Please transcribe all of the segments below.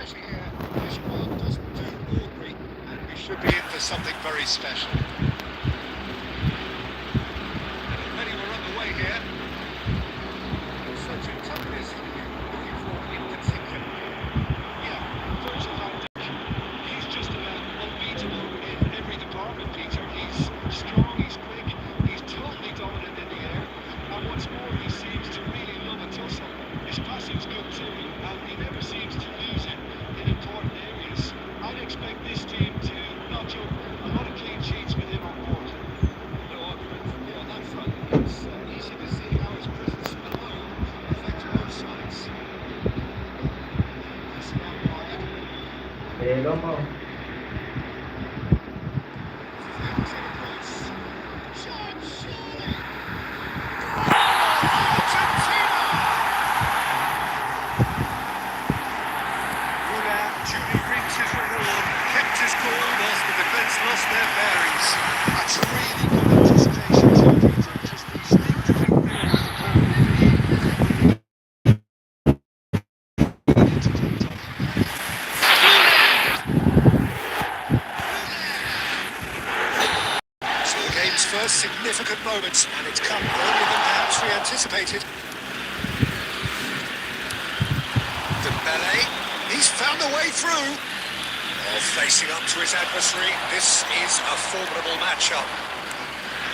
actually here, this world doesn't do ordinary, and we should be in for something very special. And already we're underway here. Such a toughness are you looking for in particular? Yeah, Virgil van Dijk. He's just about unbeatable in every department, Peter. He's strong, he's quick, he's totally dominant in the air, and what's more, he seems to really love a tussle. His passing's good too, and he never seems to lose it in important areas. I'd expect this team to notch up a lot of clean sheets with him on board. No argument from me on that front. It's easy to see how his presence alone affects both sides. That's the umpire. Loco. Lost their bearings. That's really good anticipation too, Peter. Just instinctively knew where the ball would be. So the game's first significant moments, and it's come earlier than perhaps we anticipated. Dembele, he's found a way through. Facing up to his adversary, this is a formidable matchup.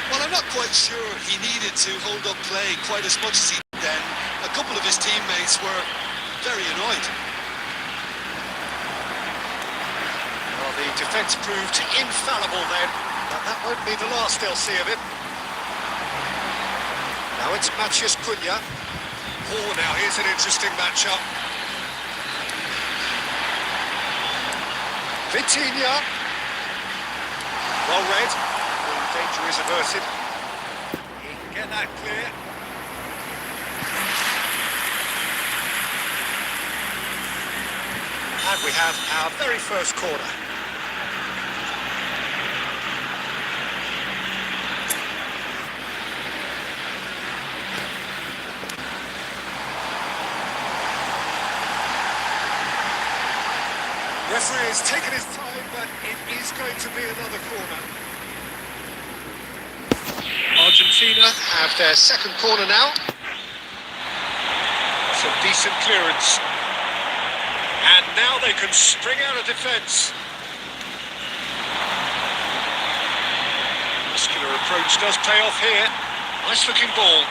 Well, I'm not quite sure he needed to hold up play quite as much as he did then. A couple of his teammates were very annoyed. Well, the defence proved infallible then, but that won't be the last they'll see of it. Now it's Matheus Cunha. Oh, now here's an interesting matchup. Vitinha. Well read. The danger is averted. He can get that clear. And we have our very first corner. Referee has taken his time, but it is going to be another corner. Argentina have their second corner now. Some decent clearance. And now they can spring out of defence. Muscular approach does pay off here. Nice looking ball.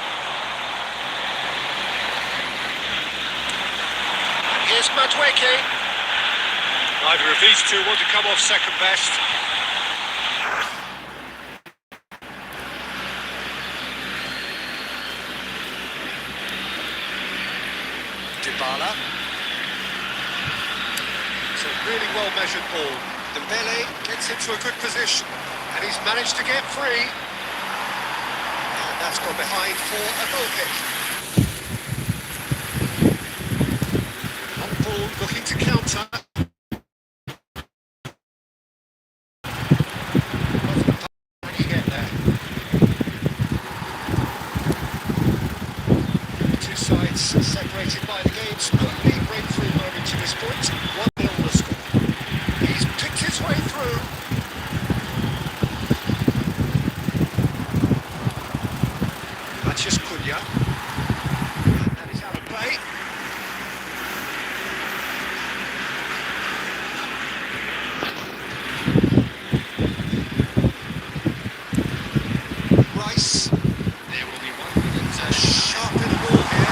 And here's Madueke. Neither of these two want to come off second best. Dybala. It's a really well-measured ball. Dembele gets into a good position, and he's managed to get free. And that's gone behind for a goal kick. On ball, looking to counter. Separated by the game's only breakthrough moment to this point. 1-0 the score. He's picked his way through. Matheus Cunha. And he's out of play. Rice. There will be 1 minute to sharpen the ball here.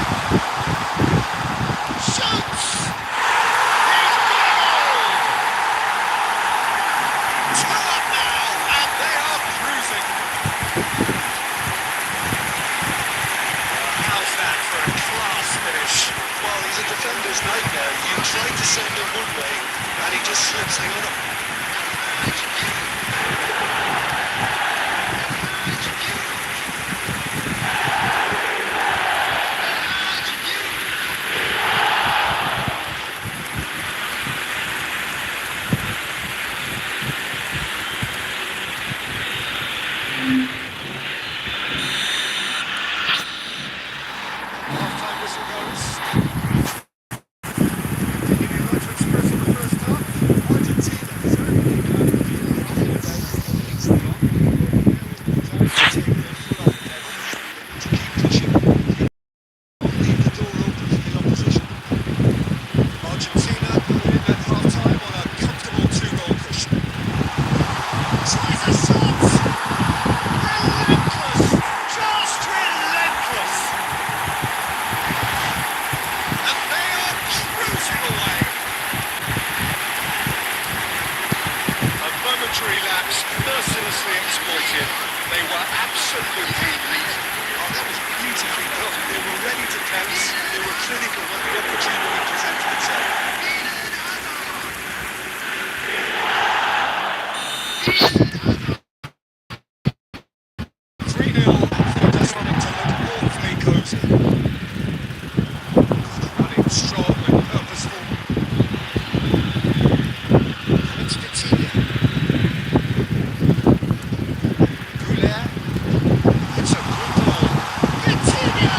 Defender's nightmare. You try to send him one way, and he just slips the other. Half-time whistle goes. Continuing to express brilliant. They were absolutely... Oh, that was beautifully done. They were ready to pounce. They were clinical when the opportunity presented itself. 3-0. Just wanted to look awfully cosy. Running strong and purposeful. It's Coutinho. Goulet. It's a good ball. Coutinho!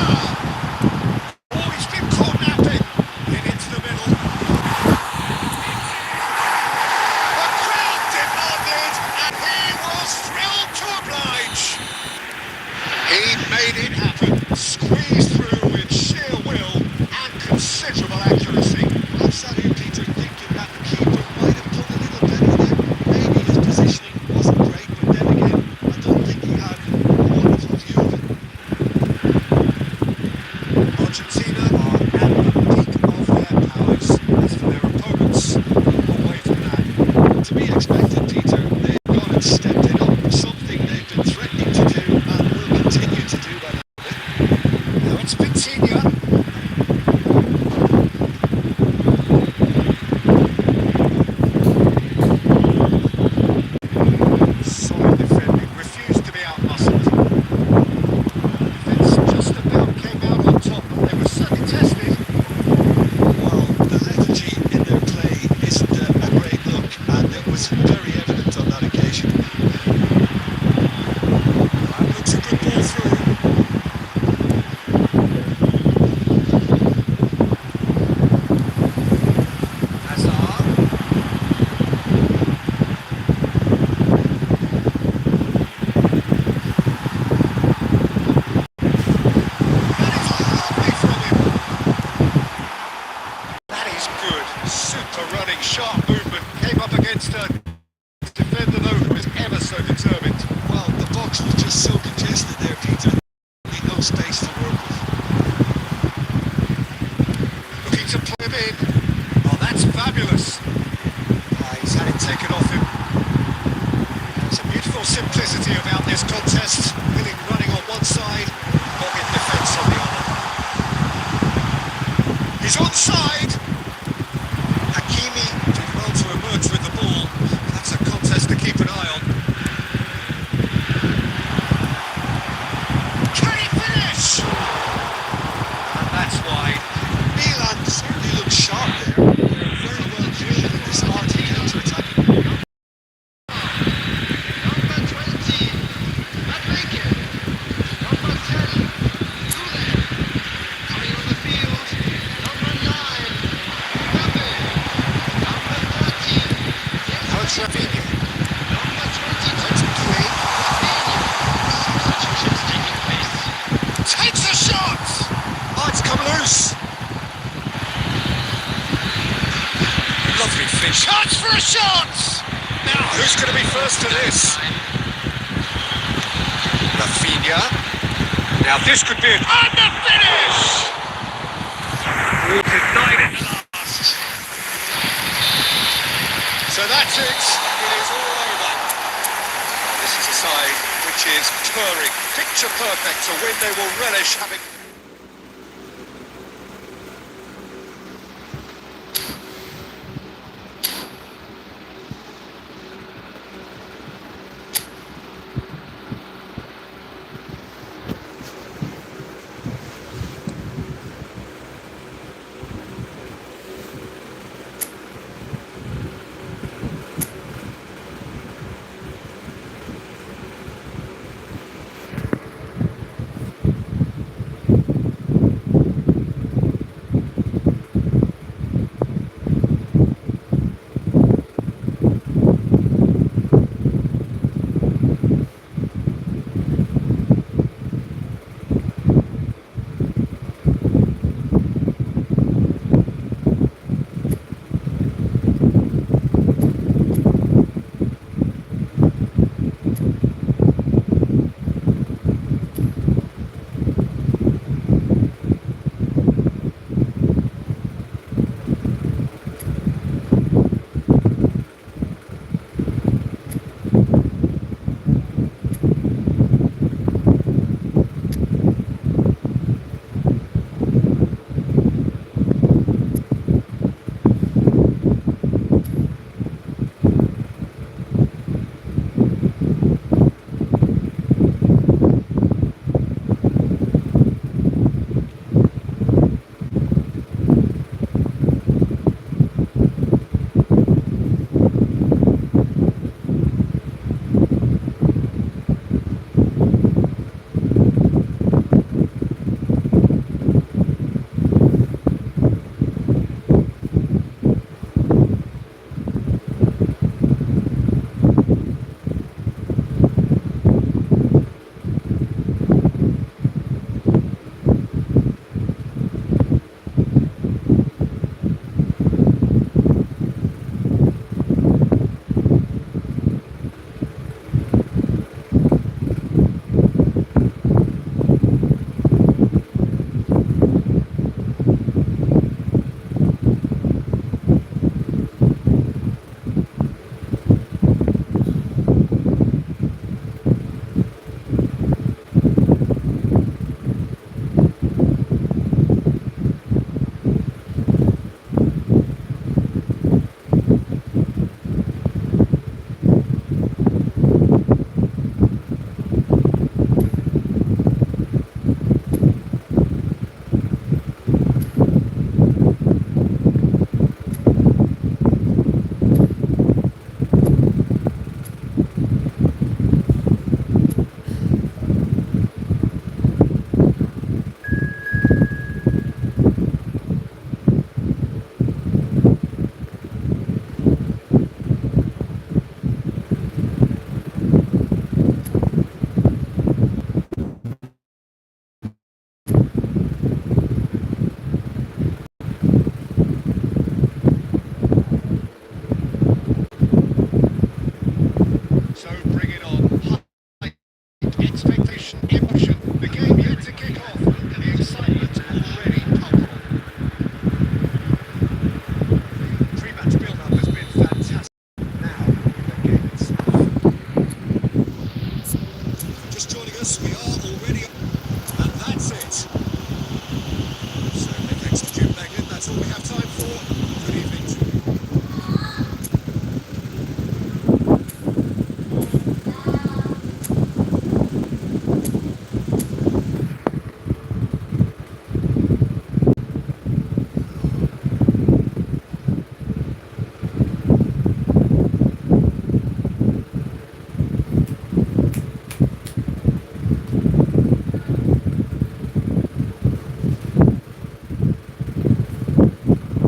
Oh, he's been caught napping. In into the middle. The crowd demanded, and he was thrilled to oblige. He made it happen. Squeezed through with sheer will and considerable accuracy. Absolutely, Peter, thinking that the keeper might have done a little better there. Maybe his positioning wasn't great, but then again, I don't think he had a wonderful view of it. Argentina are at the peak of their powers. As for their opponents, away from that. To be expected, Peter, they've gone and stepped it up. Something they've been threatening to do and will continue to do by now. Now it's Coutinho. Solid defending, refused to be outmuscled. Defence just about came out on top, but they were certainly tested. Well, the lethargy in their play isn't a great look, and it was very evident on that occasion. That looks a good ball through. Hazard. That is good. Super running, sharp movement. Came up against a defender though who was ever so determined. Well, the box was just so congested there, Peter. No space to work with. Looking to play him in. Oh, that's fabulous. He's had it taken off him. There's a beautiful simplicity about this contest. Willing running on one side, Boggin defence on the other. He's onside. Hakimi did well to emerge with the ball. That's a contest to keep an eye on. Can he finish? And that's wide. Milan certainly looks sharp there. They're very well drilled in this art of counter-attacking. Number 20, Enrique. Number 10, Goulet. Coming on the field, number 9, Mbappe. Number 13, Now it's Rafinha. number 22, That's Goulet. substitutions taking place. Takes a shot! Oh, it's come loose. Lovely finish. Chance for a shot! Now, who's going to be first to this? Rafinha. Now, this could be it. And the finish! We'll deny it last. So that's it. It is all over. This is a side which is purring. Picture perfect, a win they will relish having.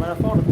me la porto.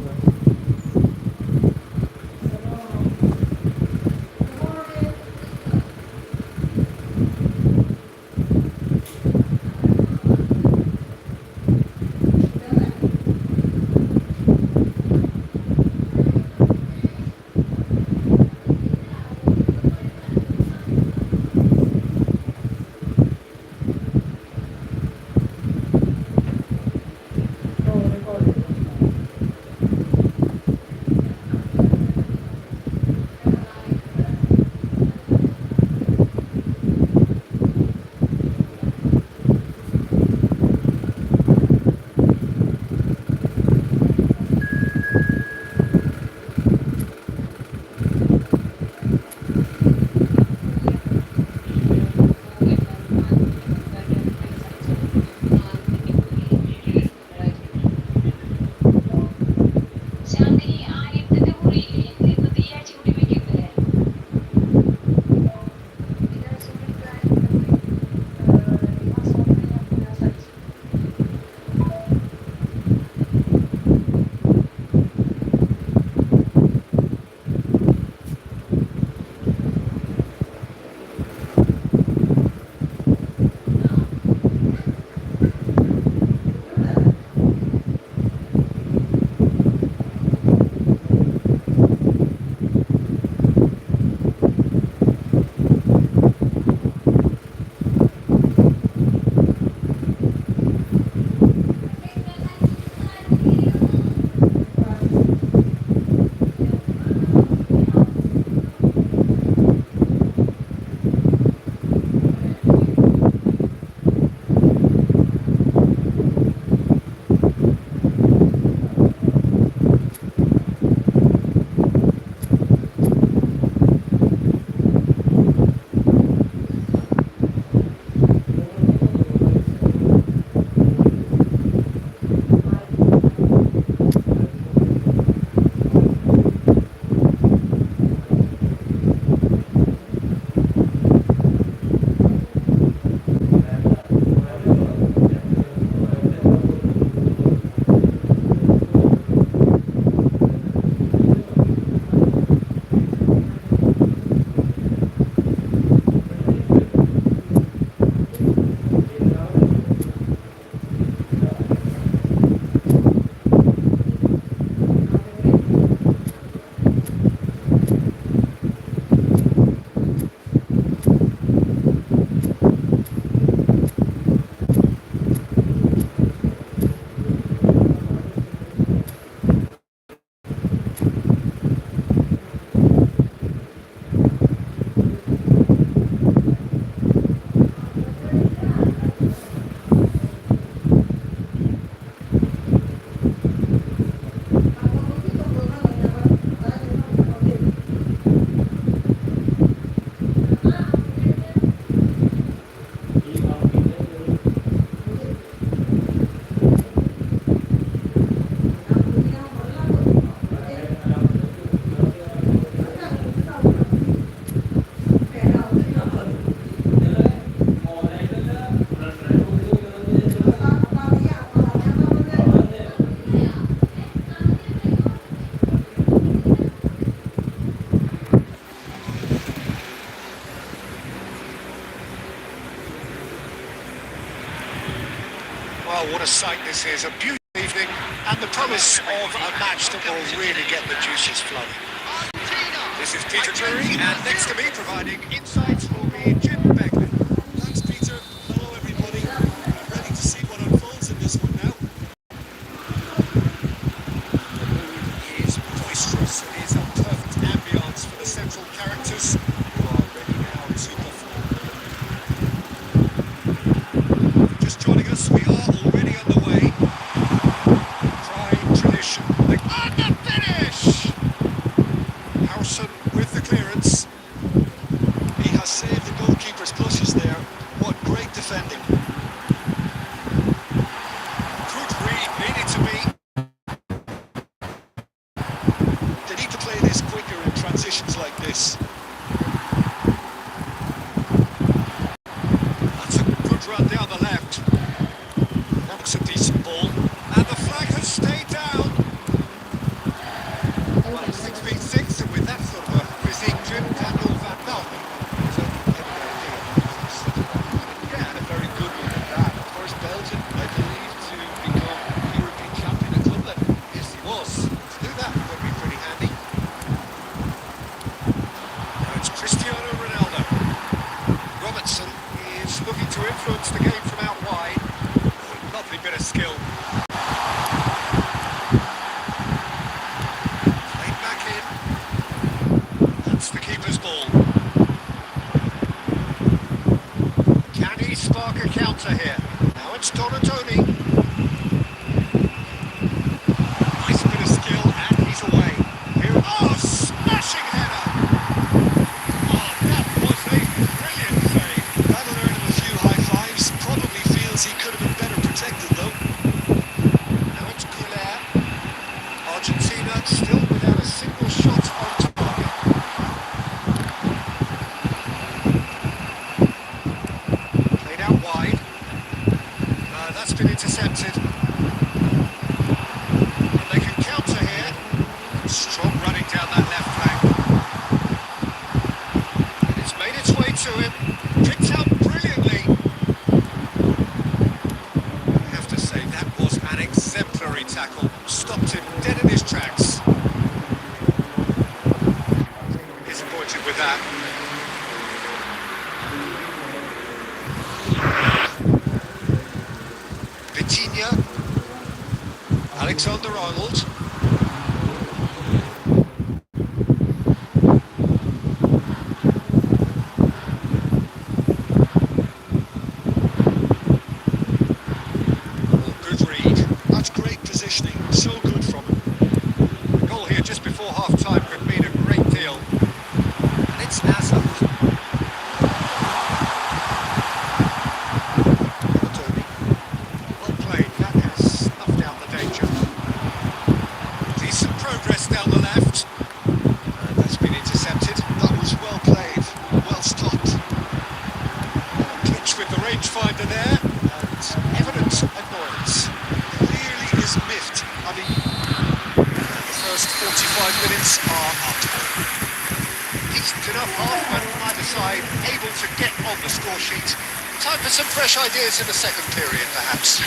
Well, what a sight this is. A beautiful evening and the promise of a match that will really get the juices flowing. This is Peter Drury, and next to me providing insights will be Jim Begley. Thanks, Peter. Hello, everybody. We're ready to see what unfolds in this one now. It is boisterous. It is a perfect ambience for the central characters who are ready now to perform. Just joining us, we are already underway. Prime tradition. And the finish! Harrison with the clearance. He has saved the goalkeeper. Great tackle, stopped him dead in his tracks. Disappointed with that. Vitinha, Alexander-Arnold. Good read. That's great positioning. So good from him. A goal here just before half-time could mean a great deal. And it's Hazard. Well played. That has snuffed out the danger. Decent progress down the left. And that's been intercepted. That was well played. Well stopped. Pitch with the rangefinder there. And evident annoyance. Clearly is miffed. I mean, the first 45 minutes are up. Decent enough half when either side able to get on the score sheet. Time for some fresh ideas in the second period, perhaps.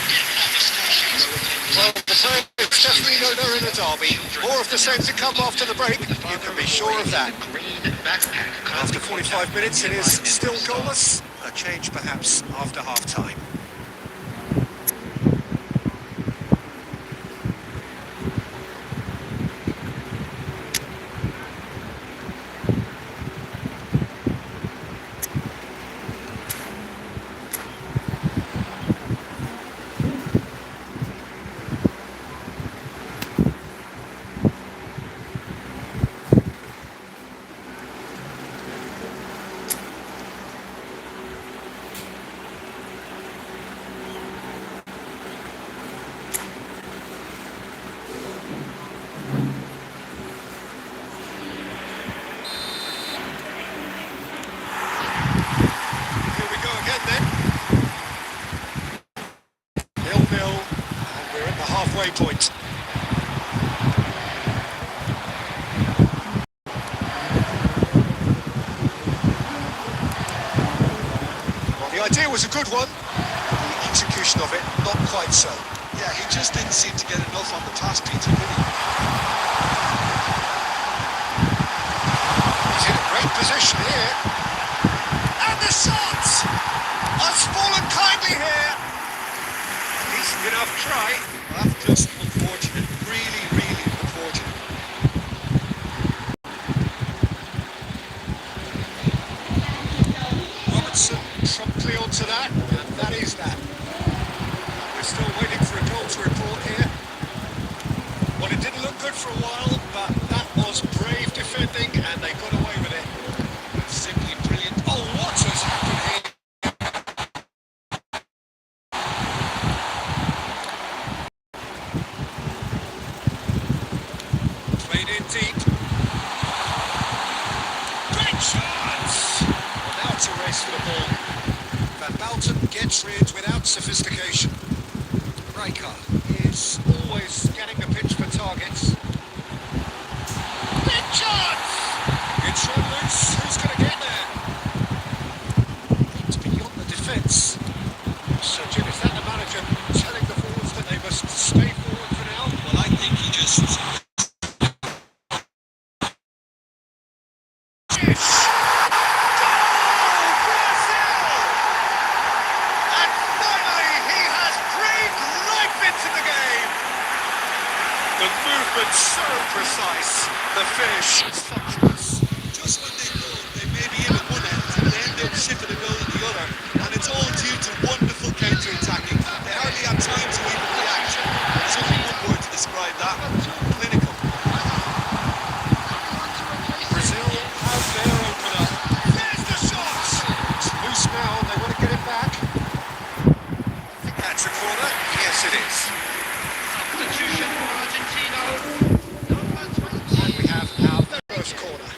Well, the time is definitely no they're in a derby. More of the same to come after the break. You can be sure of that. After 45 minutes, it is still goalless. A change, perhaps, after half-time. Halfway point. Well, the idea was a good one. The execution of it, not quite so. Yeah, he just didn't seem to get enough on the pass, Peter, did he? He's in a great position here. And the shot! Has fallen kindly here. Decent enough try. That's just unfortunate. Really, really unfortunate. Robertson promptly onto that, and that is that. We're still waiting for a goal to report here. Well, it didn't look good for a while, but that was brave defending, and they got away with it. It's simply brilliant. Oh, what has happened here? Played in deep. Great shots! Well, now it's a race for the ball. Van Balten gets rid without sophistication. Rijkaard is always scanning the pitch for targets. Big chance! It's run loose. Who's going to get there? It's beyond the defence. So, Jim, is that the manager telling the forwards that they must stay forward for now? Well, I think he just... Yes! The movement so precise, the finish sumptuous. Just when they thought they may be in at one end, they end up shipping a goal at the other, and it's all due to wonderful counter-attacking. They hardly had time to even react. There's only one word to describe that: clinical. Brazil have their opener. There's the shot! It's loose now, they want to get it back. I think that's a corner. Yes, it is. And we have our first corner.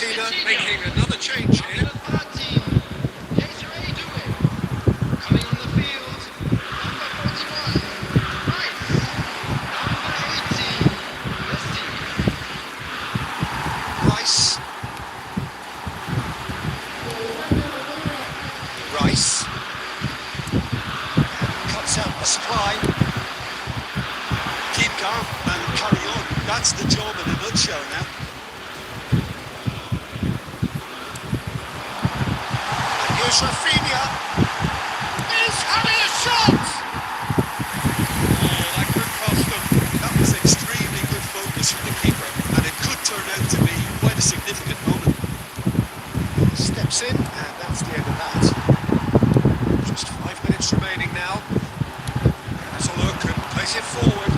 Argentina making another change here. Coming on the field, number 41, Rice. Number 18, messi. Rice. Rice. Cuts out the supply. Keep calm and carry on. That's the job in a nutshell now. And here's Rafinha. He's having a shot! Oh, that could cost them. That was extremely good focus from the keeper, and it could turn out to be quite a significant moment. Steps in, and that's the end of that. Just 5 minutes remaining now. Has a look and plays it forward.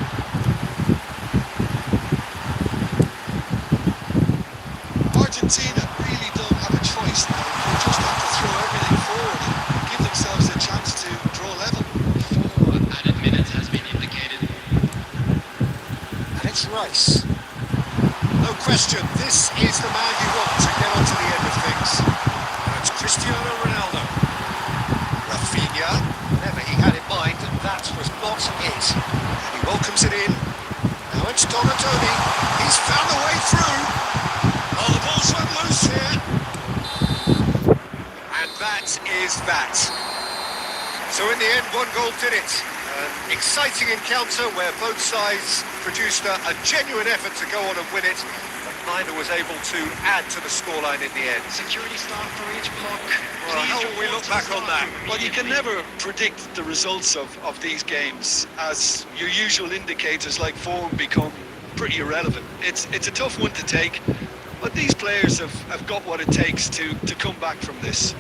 Argentina really don't have a choice now. They just have to throw everything forward and give themselves a chance to draw level. 4 added minutes has been indicated. And it's Rice. No question, this is the man you want to get onto the end of things. And it's Cristiano Ronaldo. Rafinha, whatever he had in mind, that was not it. And he welcomes it in. Now it's Donatoni. He's found a way through. Oh, the ball's run loose here. And that is that. So in the end, one goal did it. An exciting encounter where both sides produced a genuine effort to go on and win it, but neither was able to add to the scoreline in the end. Security staff for each block. Well, how will we look back on that? Well, you can never predict the results of these games, as your usual indicators like form become pretty irrelevant. It's a tough one to take, but these players have got what it takes to come back from this.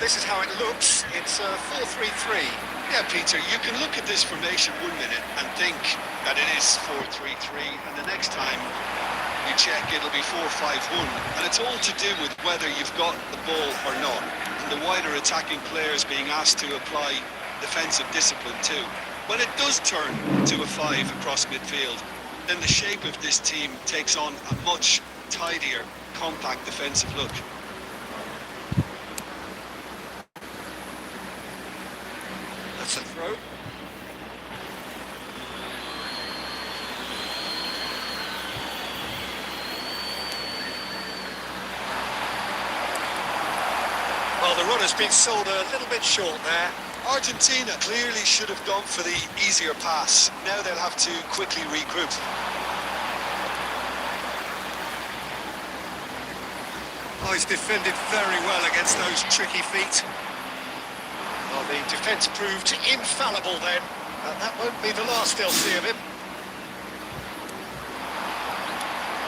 this is how it looks. It's a 4-3-3. Yeah, Peter, you can look at this formation 1 minute and think that it is 4-3-3, and the next time you check it'll be 4-5-1, and it's all to do with whether you've got the ball or not, and the wider attacking players being asked to apply defensive discipline too. When it does turn to a 5 across midfield, then the shape of this team takes on a much tidier, compact defensive look. That's a throw. Well, the run has been sold a little bit short there. Argentina clearly should have gone for the easier pass. Now they'll have to quickly regroup. Oh, he's defended very well against those tricky feet. Well, the defence proved infallible then, and that won't be the last they'll see of him.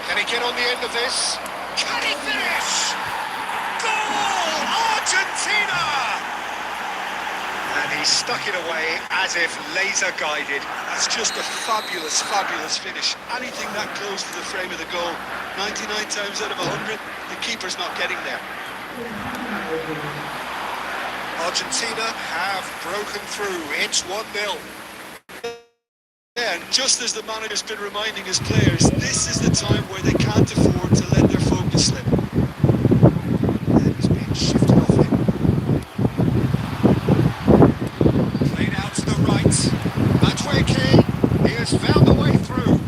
Can he get on the end of this? Can he finish? Goal! Argentina! And he stuck it away as if laser guided. That's just a fabulous, fabulous finish. Anything that close to the frame of the goal, 99 times out of 100, the keeper's not getting there. Argentina have broken through. It's 1-0. Yeah, and just as the manager's been reminding his players, this is the time where they can't afford to let their focus slip. And he's being shifted off him. Played out to the right. Matueke, he has found the way through.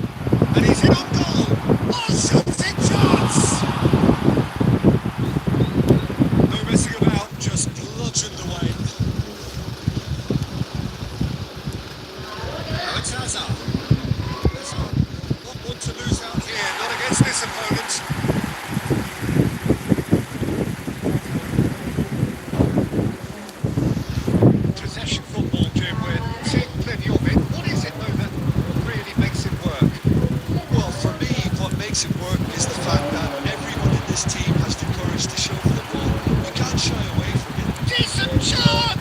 And he's in on goal. Oh, shooting chance! No messing about, just bludgeoned away. Now it's Hazard. Not one to lose out here, not against this opponent. Possession football, Jim, we're seeing plenty of it. What is it, though, that really makes it work? Well, for me, what makes it work is the fact that everyone in this team has the courage to show for the ball. You can't shy away from it. Decent chance!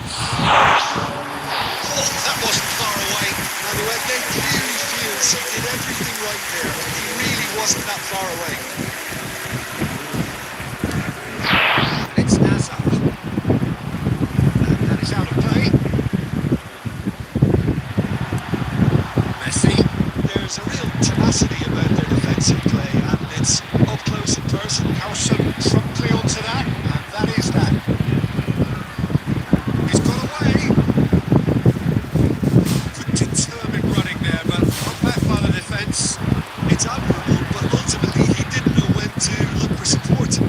Oh, that wasn't far away. And the way they clearly feels he did everything right there. He really wasn't that far away. It's Hazard. And that is out of play. Messi. There's a real tenacity about their defensive play, and it's up close and personal. Howson promptly onto that, and that is that. He's got away. Good determined running there, but not back by the defence. It's admirable, but ultimately he didn't know when to look for support.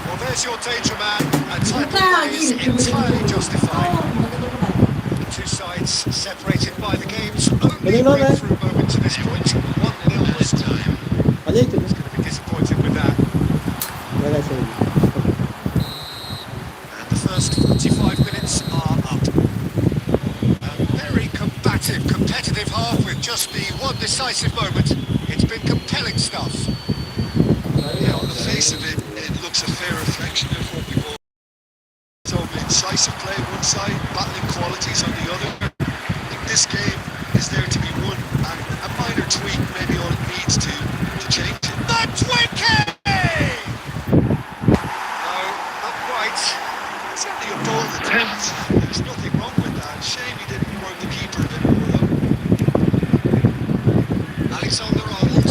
Well, there's your danger man. A type of play is entirely justified. The two sides separated by the game's only breakthrough moment to this point. 1-0 this time. Olha aí, tu. He's going to be disappointed with that. Vai lá, Sérgio. And the first 45 minutes are up. A very combative, competitive half with just the one decisive moment. It's been compelling stuff. Yeah, on the face of it, it looks a fair reflection of what we've all told. Incisive play one side, battling qualities on the other. I think this game is there to be won, and a minor tweak may be all it needs to change it. Matueke! No, not quite. Certainly a bold attempt. There's nothing wrong with that. Shame he didn't work the keeper a bit more though. Alexander-Arnold.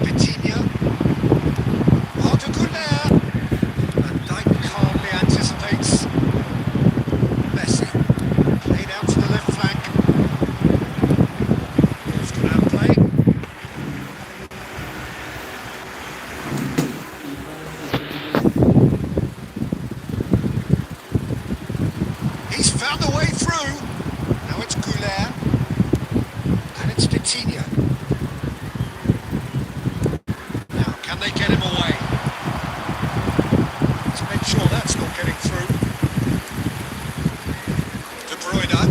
Vitinha. Arda Güler. Van Dijk calmly anticipates. Messi. Played out to the left flank. Here's ground play. He's found a way through. Now it's Güler. And it's Vitinha. Now, can they get him away? Let's make sure that's not getting through. De Bruyne.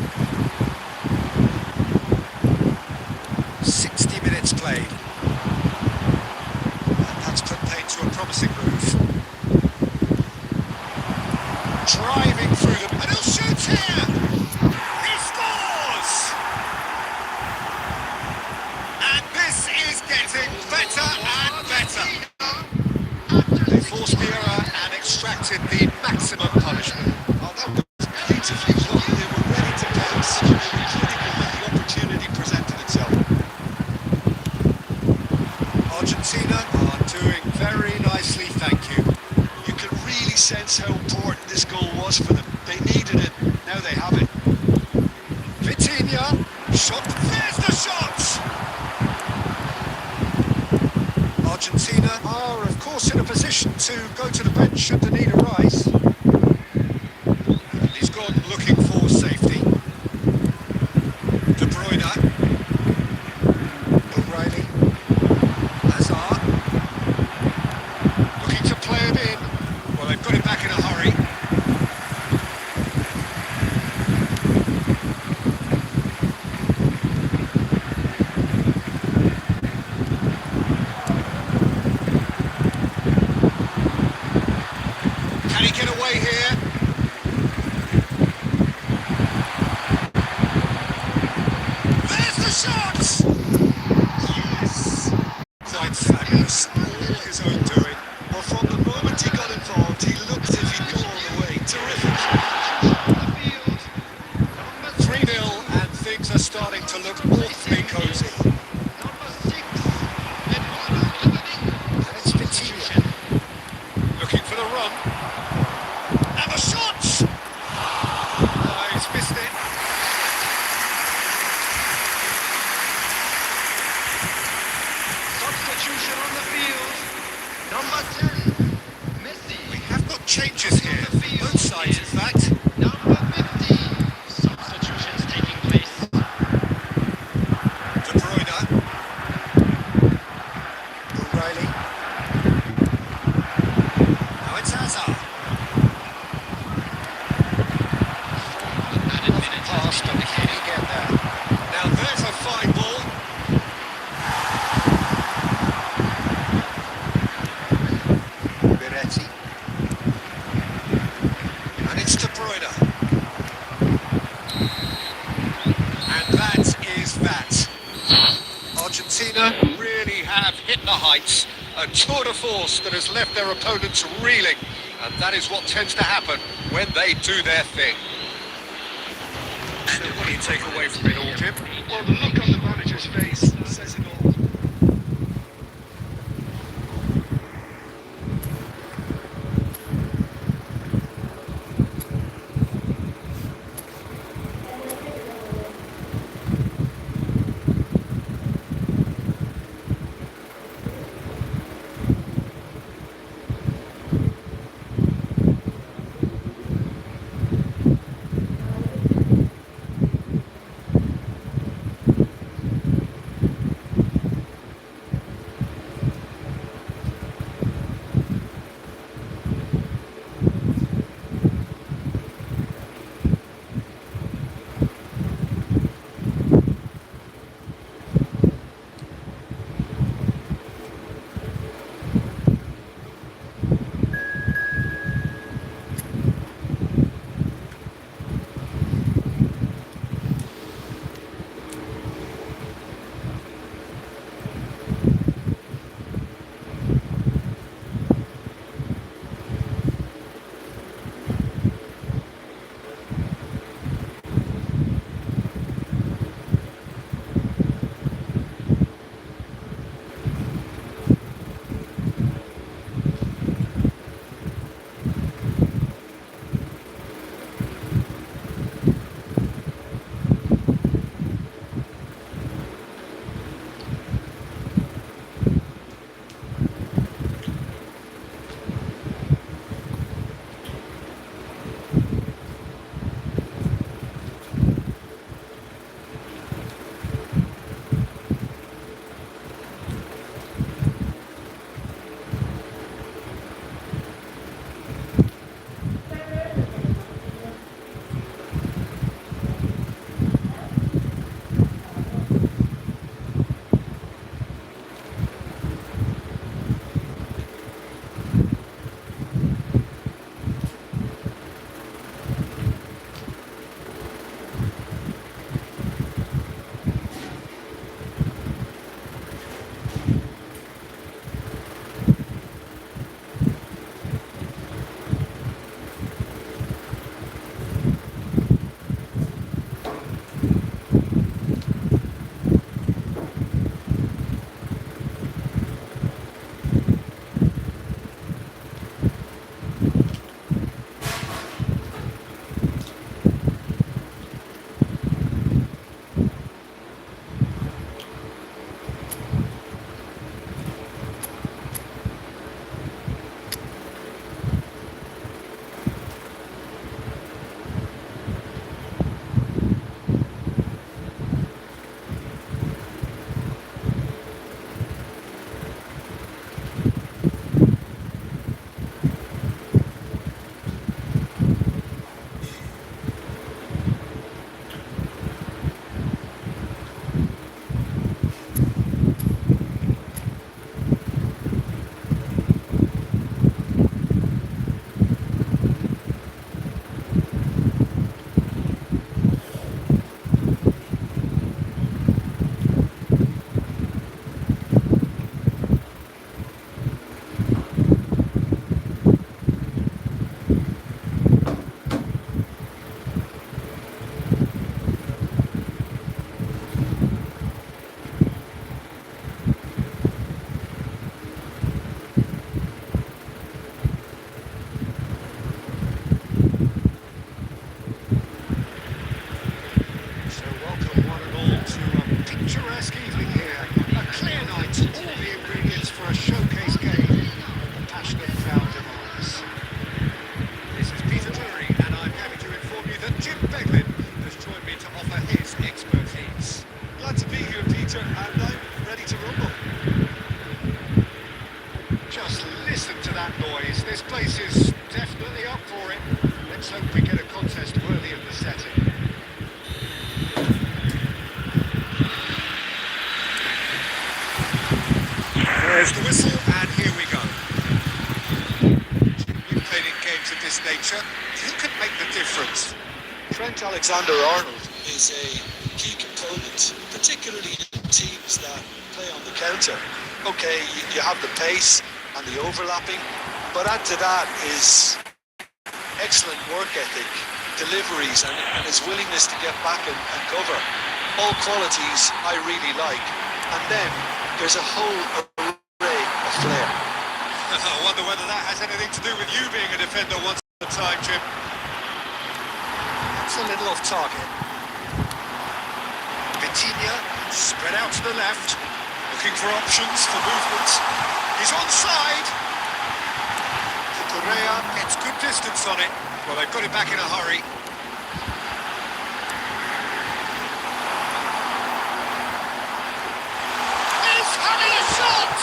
6 Shot, there's the shot! Argentina are, of course, in a position to go to the bench should the need arise. And he's gone looking for safety. De Bruyne. O'Reilly. Hazard. Looking to play it in. Well, they've got it back in a hurry. Can he get away here? There's the shot! Yes! Quite fabulous. All his own doing. Well, from the moment he got involved, he looked as if he'd go all the way. Terrific. 3-0, and things are starting to look awfully cosy. And it's Vitinha. Looking for the run. And the shot! Oh, he's missed it. Substitution on the field. Number 10, Messi. We have got changes here. Both sides, in fact. Number 15. Substitutions taking place. De Bruyne. O'Reilly. Now it's Hazard. Added minutes has Pass, been but can he get there? Now there's a fine ball. Beretti. And it's De Bruyne. And that is that. Argentina really have hit the heights. A tour de force that has left their opponents reeling. And that is what tends to happen when they do their thing. So what do you take away from it all, Jim? Well, the look on the manager's face says it all. has joined me to offer his expertise. Glad to be here, Peter, and I'm ready to rumble. Just listen to that noise. This place is definitely up for it. Let's hope we get a contest worthy of the setting. There's the whistle, and here we go. We've played in games of this nature. Who can make the difference? Trent Alexander-Arnold is a key component, particularly in teams that play on the counter. Okay, you have the pace and the overlapping, but add to that is excellent work ethic, deliveries, and his willingness to get back and cover. All qualities I really like. And then there's a whole array of flair. I wonder whether that has anything to do with you being a defender once at a time, Jim. That's a little off target. Vitinha spread out to the left, looking for options for movement. He's onside. Correa gets good distance on it. Well, they've got it back in a hurry. He's having a shot!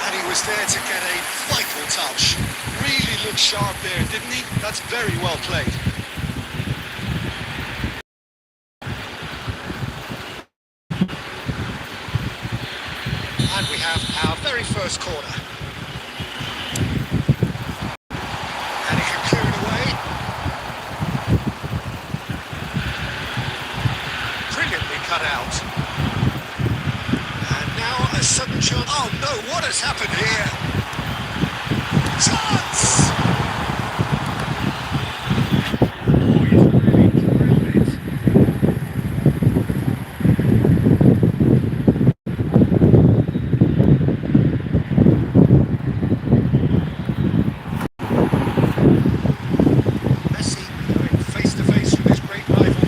And he was there to get a vital touch. Really looked sharp there, didn't he? That's very well played. And we have our very first corner. And he can clear it away. Brilliantly cut out. And now a sudden chance. Oh no, what has happened here? Chance! Oh, he's really drilled it. Messi going face to face with his great rival.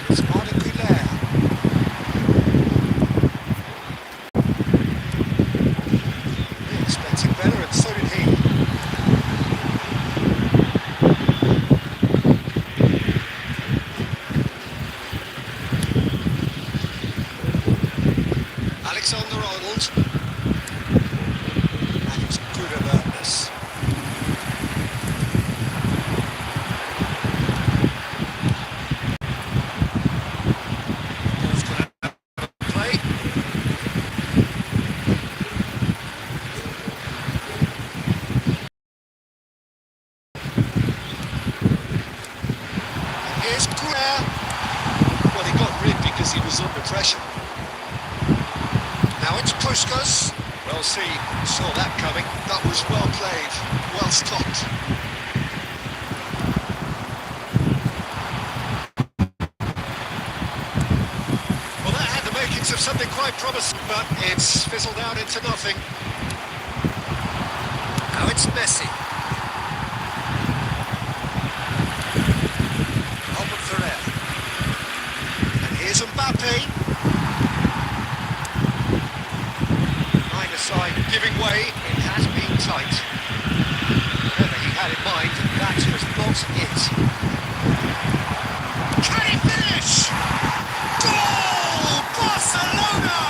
It's Arda. He expected better, and so did he. Alexander-Arnold. And it's good alertness. Ball's gone out of play. And here's Correa. Well, he got rid because he was under pressure. Now it's Puskas. Well, see, saw that coming. That was well played, well stopped. Well, that had the makings of something quite promising, but it's fizzled out into nothing. Now it's Messi. Albert Ferrer. And here's Mbappe. Either side giving way, it has been tight. Whatever he had in mind, that was not it. Can he finish? Goal! Barcelona!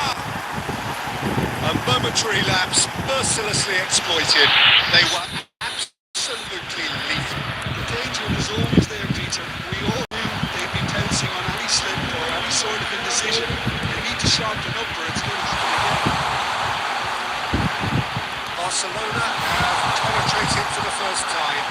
A momentary lapse, mercilessly exploited. They were absolutely lethal. The danger was always there, Peter. We all knew they'd be pouncing on any slip or any sort of indecision. They need to sharpen up or it's going to happen again. Barcelona have penetrated for the first time.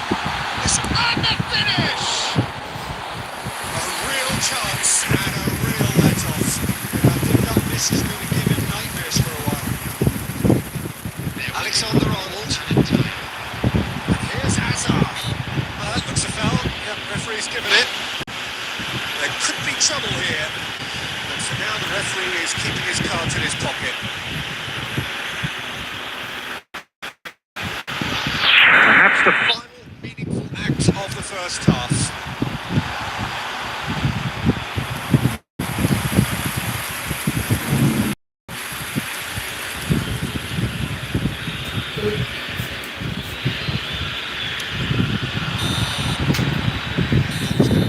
Listen, and the finish! A real chance and a real let-off. And I think that miss is going to give him nightmares for a while. Alexander-Arnold. And here's Hazard. Well, that looks a foul. Yep, referee's given it. There could be trouble here. And for now, the referee is keeping his cards in his pocket. Perhaps the final meaningful act of the first half. That was going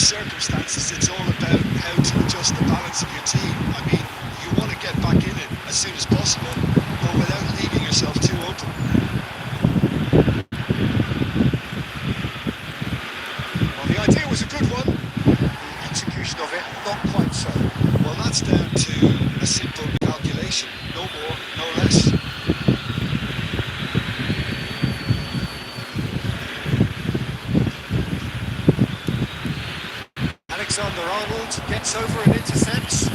these circumstances, it's all about how to adjust the balance of your team. I mean, you want to get back in it as soon as possible, but without leaving yourself too open. Well, the idea was a good one. The execution of it, not quite so. Well, that's down to a simple calculation. No more, no less. Alexander-Arnold gets over and intercepts.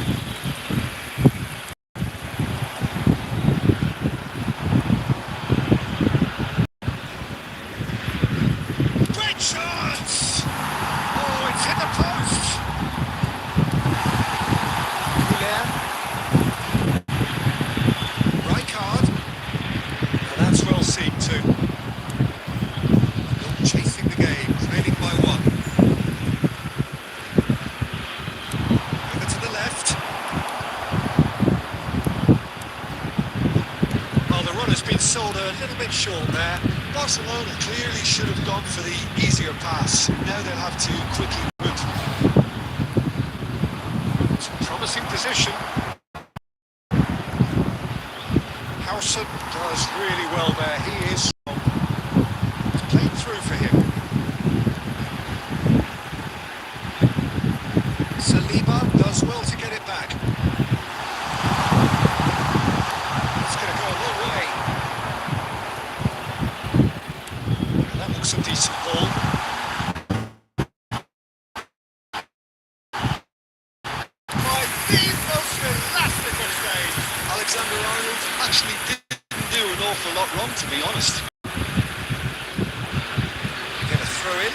Great shot! Oh, it's hit the post! Muller. Rijkaard. And that's well seen too. Not chasing the game, trailing by one. Sold a little bit short there. Barcelona clearly should have gone for the easier pass. Now they'll have to quickly move. It's a promising position. Howson does really well there. He is strong. It's played through for him. Saliba does well to get it back. A decent ball. By the most elastic of saves. Alexander-Arnold actually didn't do an awful lot wrong, to be honest. Get a throw in.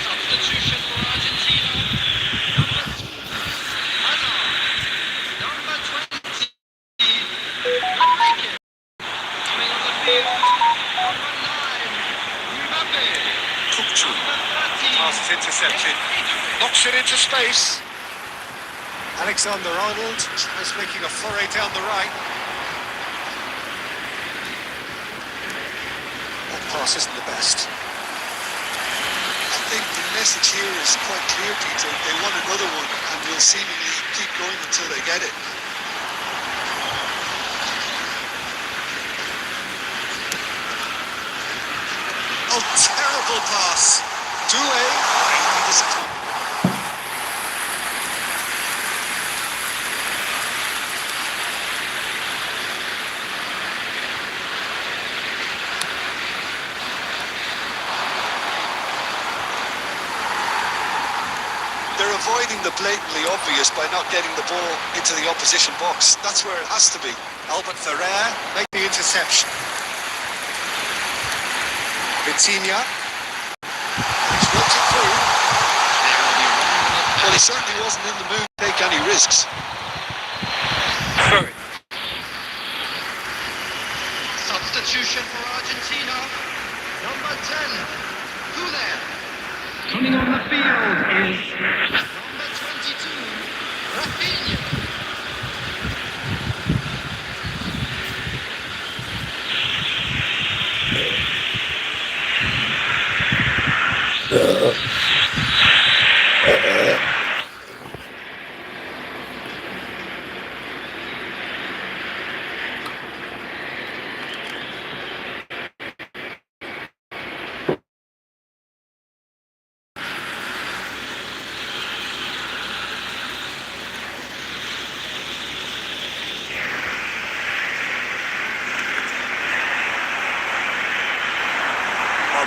Substitution for Argentina. Number 20. Coming on the field. Pass is intercepted. Knocks it into space. Alexander-Arnold is making a foray down the right. That pass isn't the best. I think the message here is quite clear, Peter. They want another one and will seemingly keep going until they get it. Oh, terrible pass. Doué. They're avoiding the blatantly obvious by not getting the ball into the opposition box. That's where it has to be. Albert Ferrer make the interception. Vitinha. He's worked it through. Well, he certainly wasn't in the mood to take any risks. Sorry. Substitution for Argentina. Number 10. Who there? Coming on the field is number 22. Rafinha.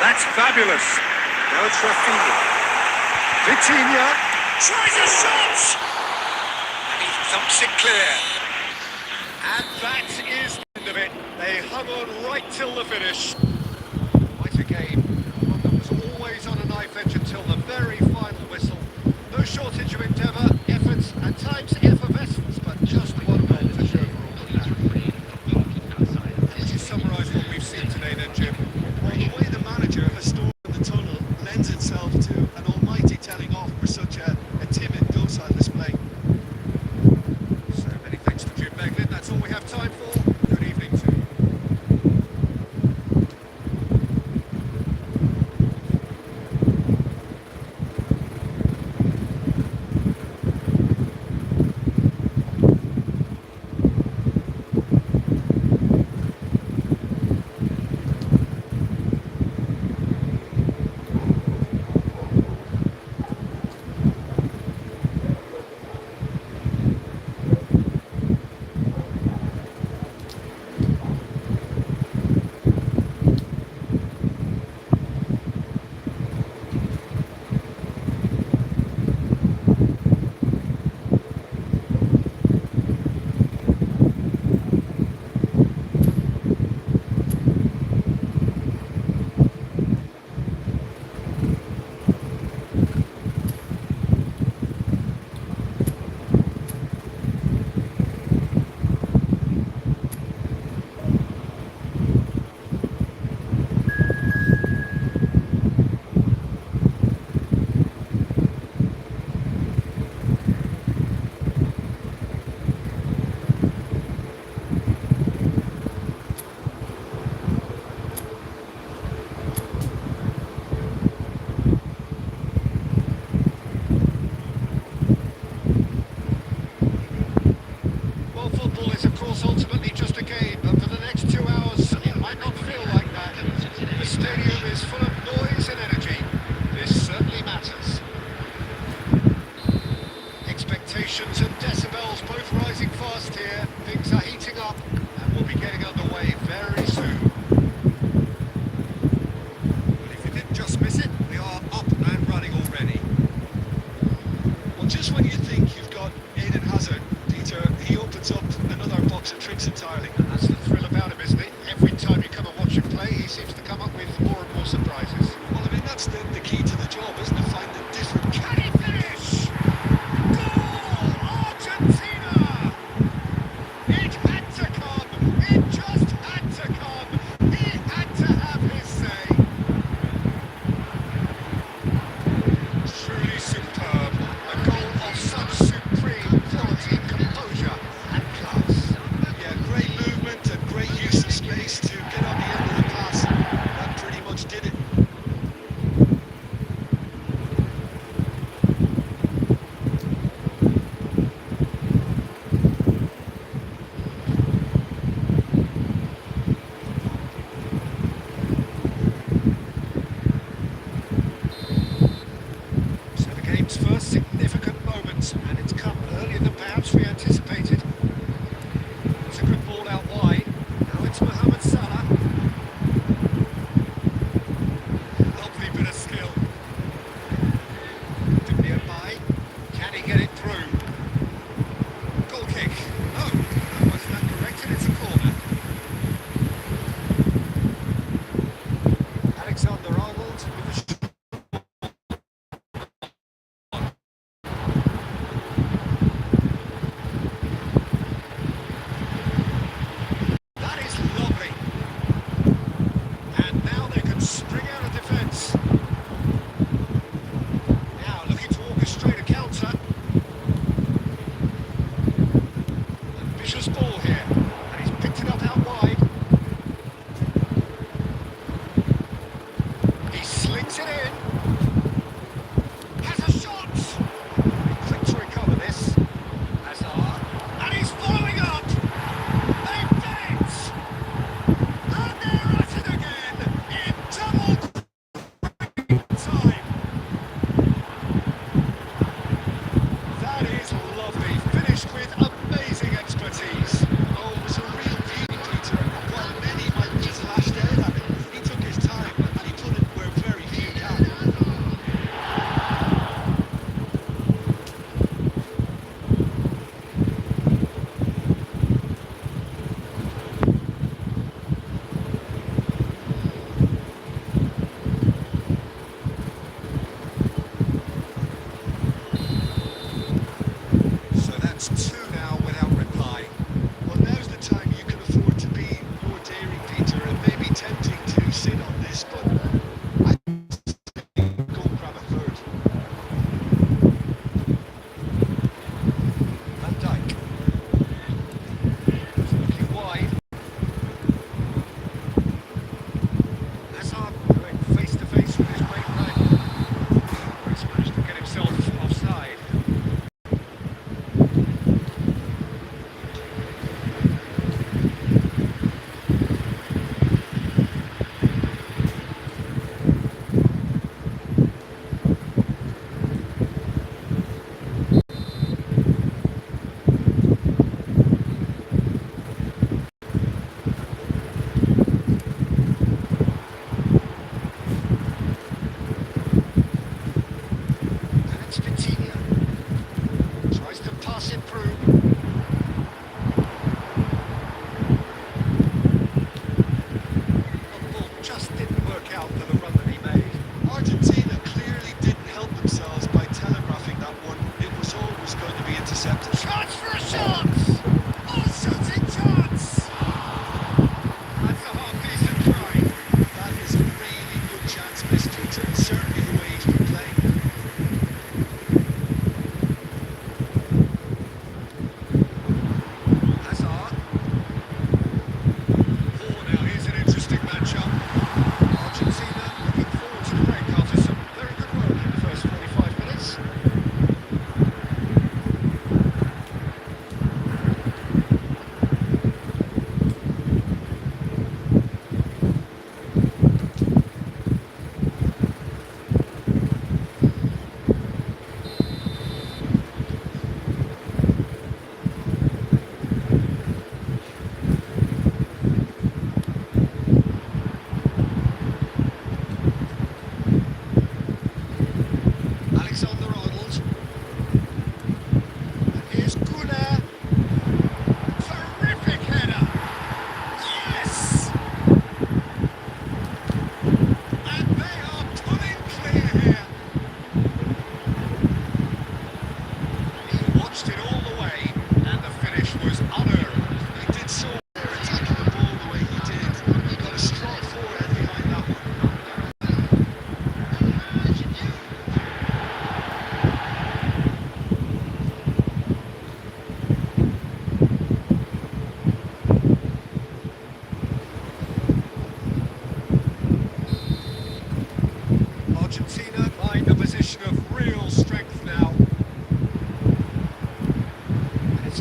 That's fabulous. Now it's Rafinha. Vitinha tries a shot! And he thumps it clear. And that is the end of it. They hung on right till the finish. Quite a game. One that was always on a knife edge until the very final whistle. No shortage of endeavour, efforts, and times effervescence, but just one goal to show for all of that. How would you summarise what we've seen today then, Jim? Well, the way the manager has stormed the tunnel lends itself to an almighty telling off for such a timid, docile display. So many thanks to Jim Beglin. That's all we have time for. Good evening to you. seems to come up with more and more surprises. Well, I mean, that's the key to the job, isn't it? Finding different... Can he finish? Goal! Argentina! It had to come. It just had to come. He had to have his say. Truly superb. A goal of such supreme quality, composure and class. Yeah, great movement and great use of space to get on the end of the pass. That pretty much did it.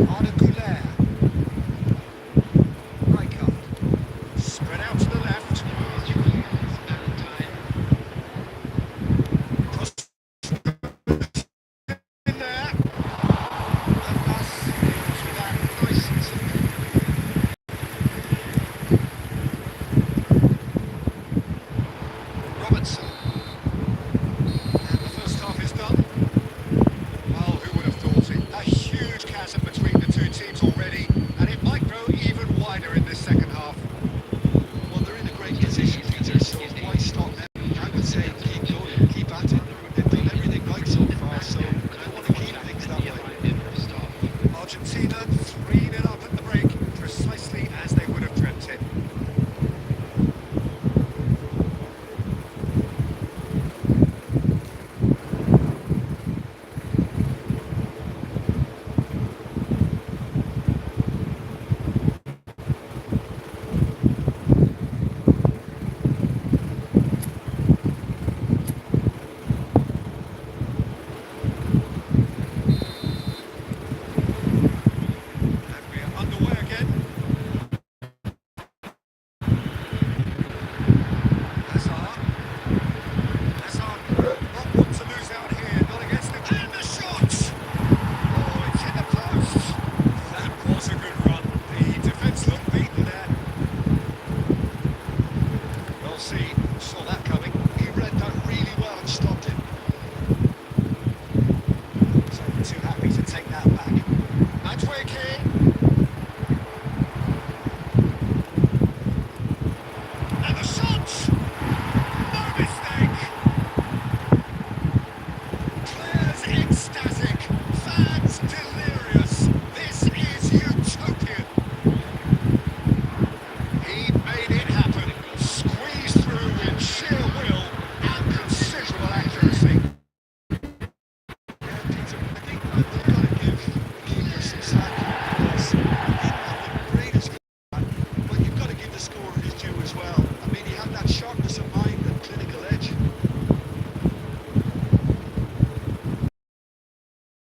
Arda Güler. Rijkaard. Spread out to the left. Cross in there. And Bas deals with that nice and simple. Robertson. And the first half is done. Well, who would have thought it? A huge chasm between the two teams already, and it might grow even wider in this second half. Well, they're in a great position, Peter, so why stop them? I would say keep going, keep at it. They've done everything right so far, so I want to keep things that way. Argentina 3-0 up at the break, precisely as they would have dreamt it. And we're underway again. Hazard. Hazard not one to lose out here, not against the... And the shot! Oh, it's hit the post. That was a good run. The defence looked beaten there. Well seen, saw that coming. He read that really well and stopped it. So too happy to take that back. Matchway King. And the shot! No mistake! Players ecstatic, fans delirious. This is utopian. He made it happen. Squeezed through with sheer will and considerable accuracy. Yeah, Peter, I think they've got to give the keeper some slack because he didn't have the greatest but you've got to give the scorer his due as well. I mean, he had that sharpness of mind and clinical edge.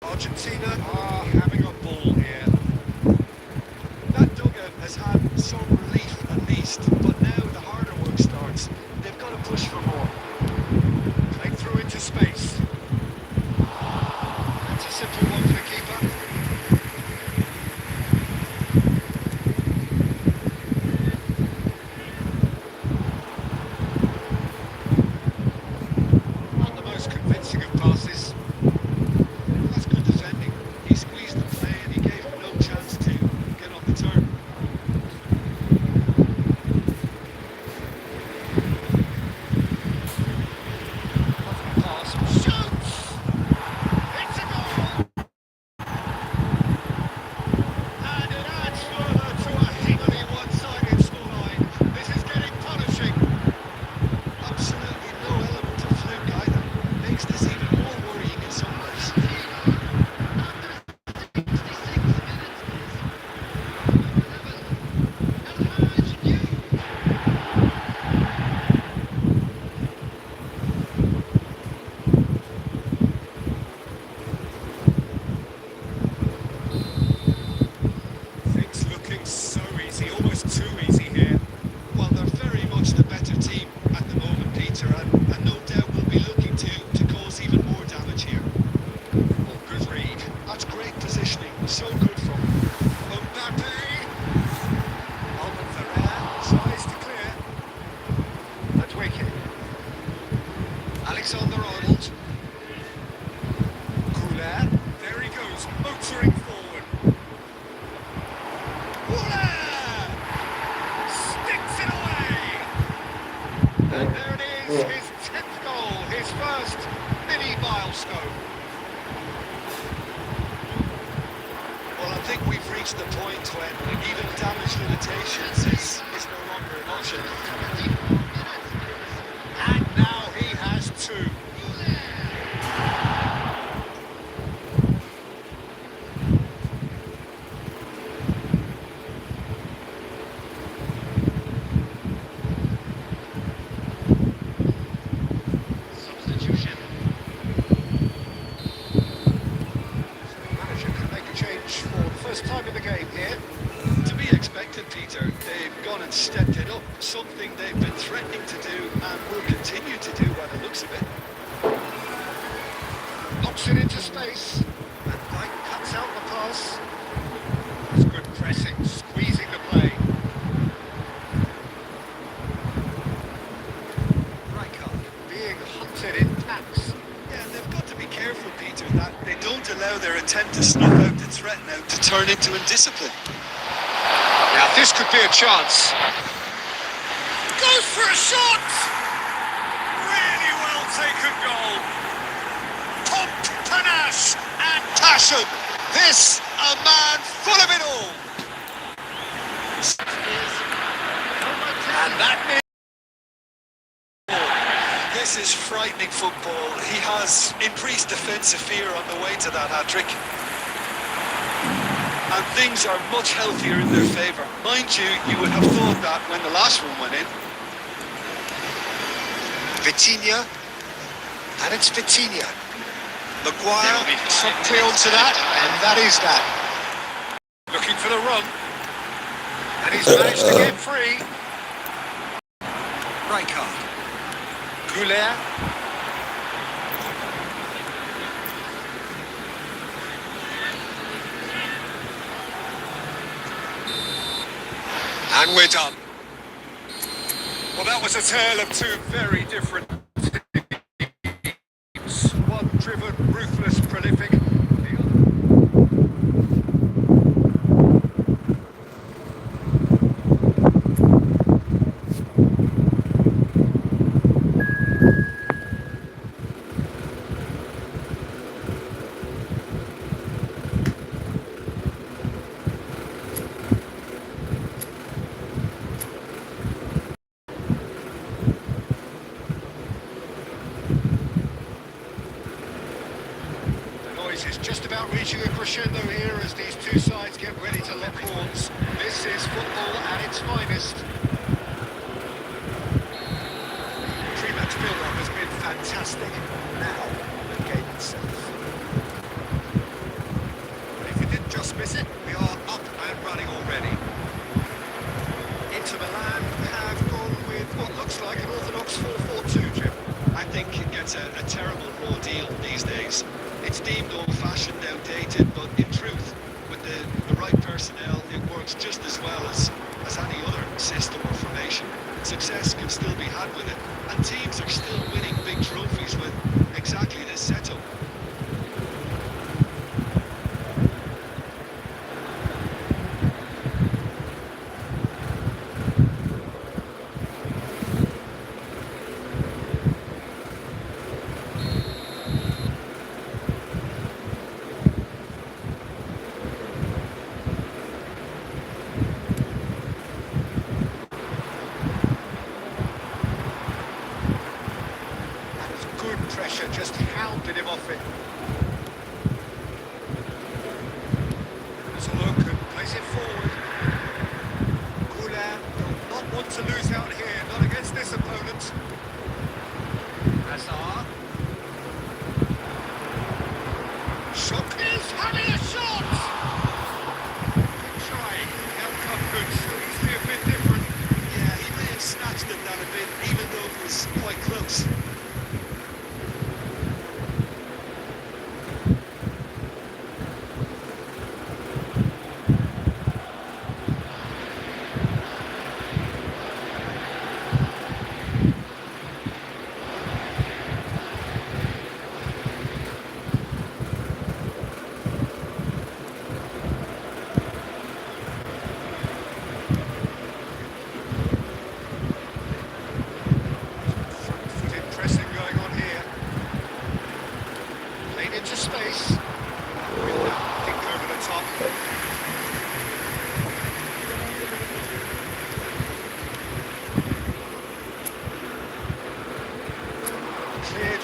Argentina are having a ball here. That dugger has had some relief at least, but now the harder work starts. They've got to push for more. Played through into space. That's a simple one for the keeper. Not the most convincing of passes. That's good defending. He squeezed the play and he gave him no chance to get on the turn. Pass. Shoots! It's a goal! And it adds further to a heavily one-sided scoreline. This is getting punishing. Absolutely no element of fluke either. Makes this even more worrying in some ways. Things looking so easy, almost too easy here. Well, they're very much the better team at the moment, Peter, and no doubt will be looking to cause even more damage here. Oh, good read. That's great positioning. So good from Mbappe. Alban Ferrer, size to clear. That's wicked. Alexander-Arnold. Güler. There he goes, motoring forward. Güler! Sticks it away! And there it is, his 10th goal, his first mini milestone. Well, I think we've reached the point when even damage limitations is no longer an option. And now he has two. Substitution. The manager can make a change for the first something they've been threatening to do and will continue to do by the looks of it. Knocks it into space. And Wright cuts out the pass. It's good pressing, squeezing the play. Rijkaard being hunted in packs. Yeah, they've got to be careful, Peter, that they don't allow their attempt to snuff out, to threaten out, to turn into indiscipline. Now this could be a chance. Goes for a shot! Really well taken goal. Pump, panache and passion. This, a man full of it all. And that means... This is frightening football. He has increased defensive fear on the way to that hat-trick. And things are much healthier in their favour. Mind you, you would have thought that when the last one went in. Vitinha, and it's Vitinha. Maguire tucked onto that, and that is that. Looking for the run, and he's managed to get free. Rijkaard, Goulet. And we're done. Well, that was a tale of two very different teams. One driven, ruthless, prolific. The other... is just about reaching a crescendo here as these two sides get ready to lock horns. This is football at its finest. Pre-match build-up has been fantastic. Now, the game itself. But if you didn't just miss it, we are up and running already. Inter Milan have gone with what looks like an orthodox 4-4-2, Jim. I think it's a terrible raw deal these days. It's deemed old-fashioned, outdated, but in truth, with the right personnel, it works just as well as any other system or formation. Success can still be had with it, and teams are still winning big trophies with exactly this setup. Pressure just hounded him off it. There's a look and plays it forward. Goulet will not want to lose out here, not against this opponent. Hazard. Shock is having a shot! Good try. The outcome could still be a bit different. Yeah, he may have snatched at that a bit, even though it was quite close.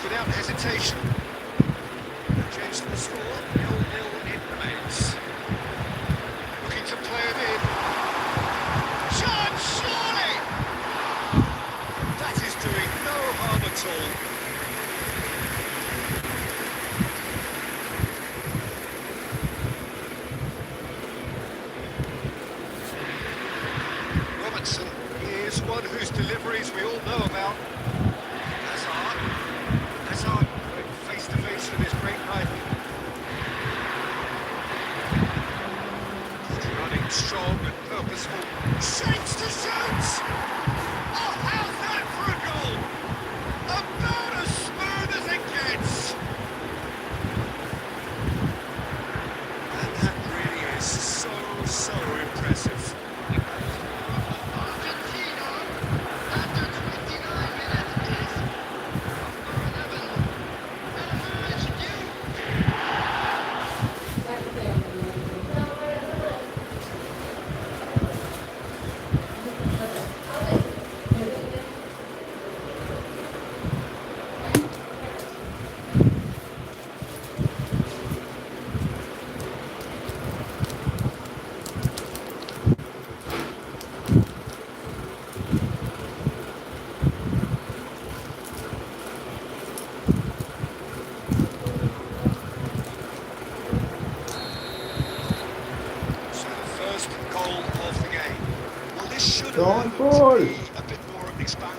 Without hesitation. Change the score, 0-0 it remains. Looking to play it in. Chance, surely! That is doing no harm at all. Robertson is one who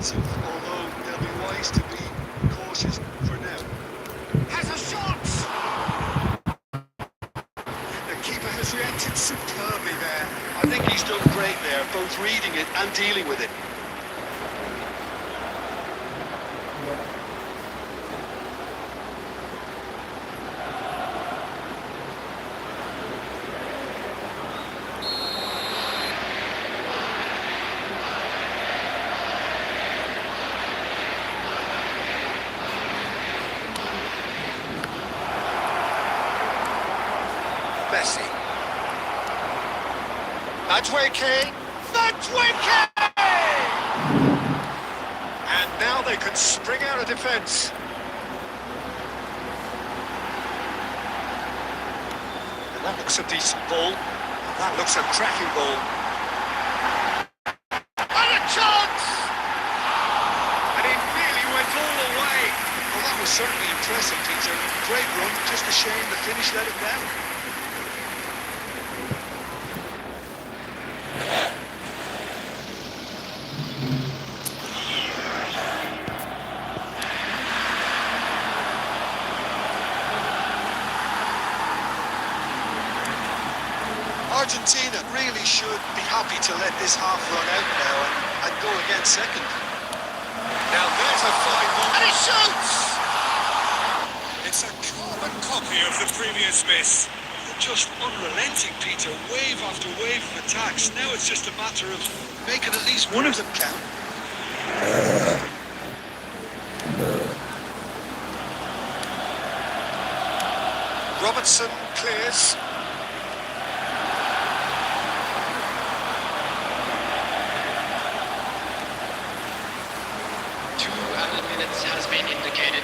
defensive, although they'll be wise to be cautious for now. Has a shot! The keeper has reacted superbly there. I think he's done great there, both reading it and dealing with it. Messi. Madueke. Madueke! And now they can spring out of defence. And that looks a decent ball. That looks a cracking ball. And a chance! And it really went all the way. Well, that was certainly impressive, Peter. Great run, just a shame the finish let him down. Argentina really should be happy to let this half run out now and go again second. Now there's a fine ball. And he shoots! It's a carbon copy of the previous miss. Just unrelenting, Peter. Wave after wave of attacks. Now it's just a matter of making at least one of them count. Robertson clears. Has been indicated.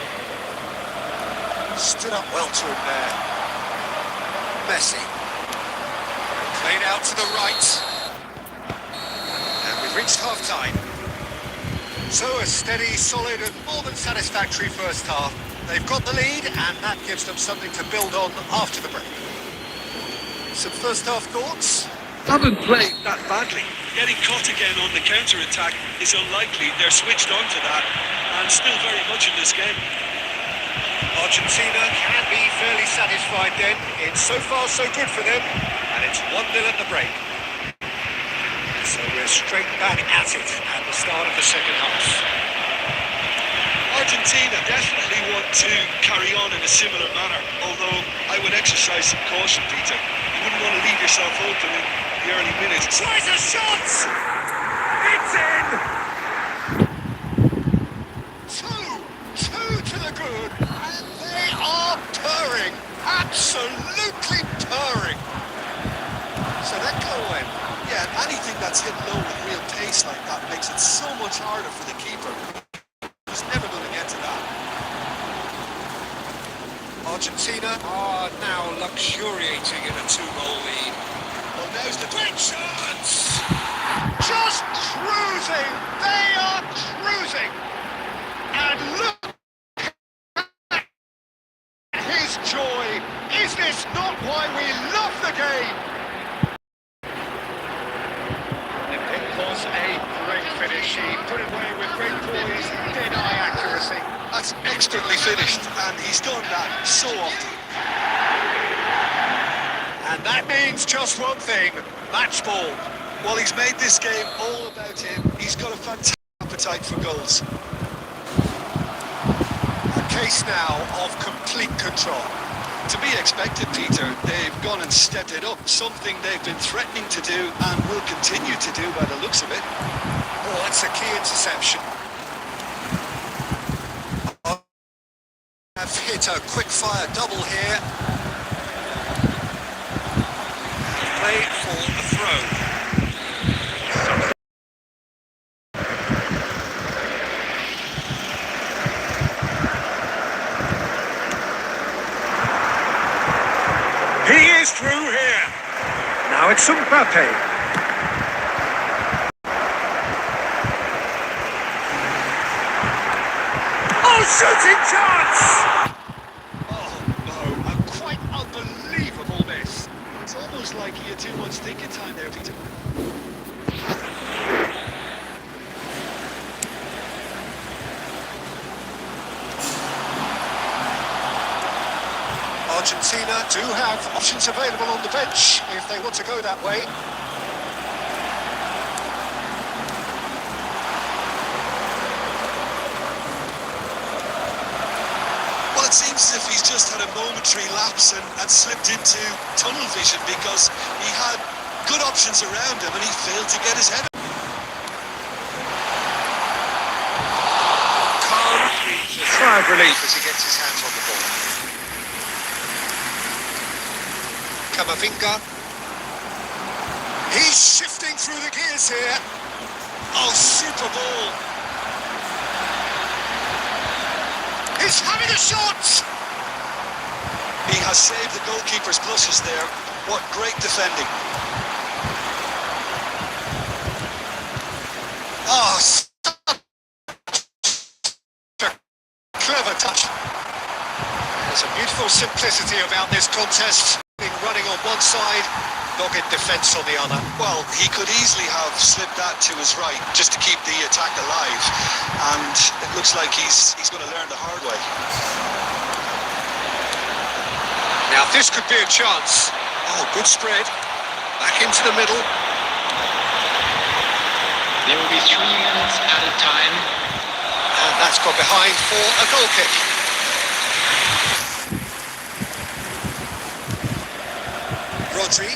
Stood up well to him there. Messi. Played out to the right. And we've reached half-time. So a steady, solid and more than satisfactory first half. They've got the lead and that gives them something to build on after the break. Some first half thoughts? Haven't played that badly. Getting caught again on the counter-attack is unlikely. They're switched on to that and still very much in this game. Argentina can be fairly satisfied then. It's so far so good for them, and it's 1-0 at the break. So we're straight back at it at the start of the second half. Argentina definitely want to carry on in a similar manner, although I would exercise some caution, Peter. You wouldn't want to leave yourself open in the early minutes. Tries a shot! It's in! Two to the good, and they are purring, absolutely purring. So that goal went. Yeah, anything that's hit low with real pace like that makes it so much harder for the keeper. He's never going to get to that. Argentina are now luxuriating in a 2-goal lead. Well, now's the Great chance! Just cruising! They are cruising! And look at his joy! Is this not why we love the game? It was a great finish. He put it away with great poise, dead-eye accuracy. That's expertly finished, and he's done that so often. And that means just one thing, match ball. Well, he's made this game all about him. He's got a fantastic appetite for goals. A case now of complete control. To be expected, Peter. They've gone and stepped it up, something they've been threatening to do and will continue to do by the looks of it. Oh, that's a key interception. Have hit a quick-fire double here. Play for a throw. He is through here. Now it's Mbappe. Oh, shooting chance! Oh, no, a quite unbelievable miss. It's almost like he had too much thinking time there, Peter. Argentina do have options available on the bench if they want to go that way. Well, it seems as if he's just had a momentary lapse and slipped into tunnel vision, because he had good options around him and he failed to get his head. Khan breathes a sigh of relief as he gets his hands on the ball. Kamavinga. He's shifting through the gears here. Oh, super ball. He's having a shot! He has saved the goalkeeper's blushes there. What great defending. Oh, such a clever touch. There's a beautiful simplicity about this contest. Running on one side, dogged defence on the other. Well, he could easily have slipped that to his right just to keep the attack alive, and it looks like he's going to learn the hard way. Now this could be a chance. Oh, good spread. Back into the middle. There will be 3 minutes at a time. And that's gone behind for a goal kick. Rodri.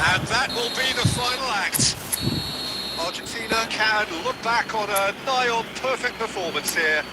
And that will be the final act. Argentina can look back on a nigh-on perfect performance here.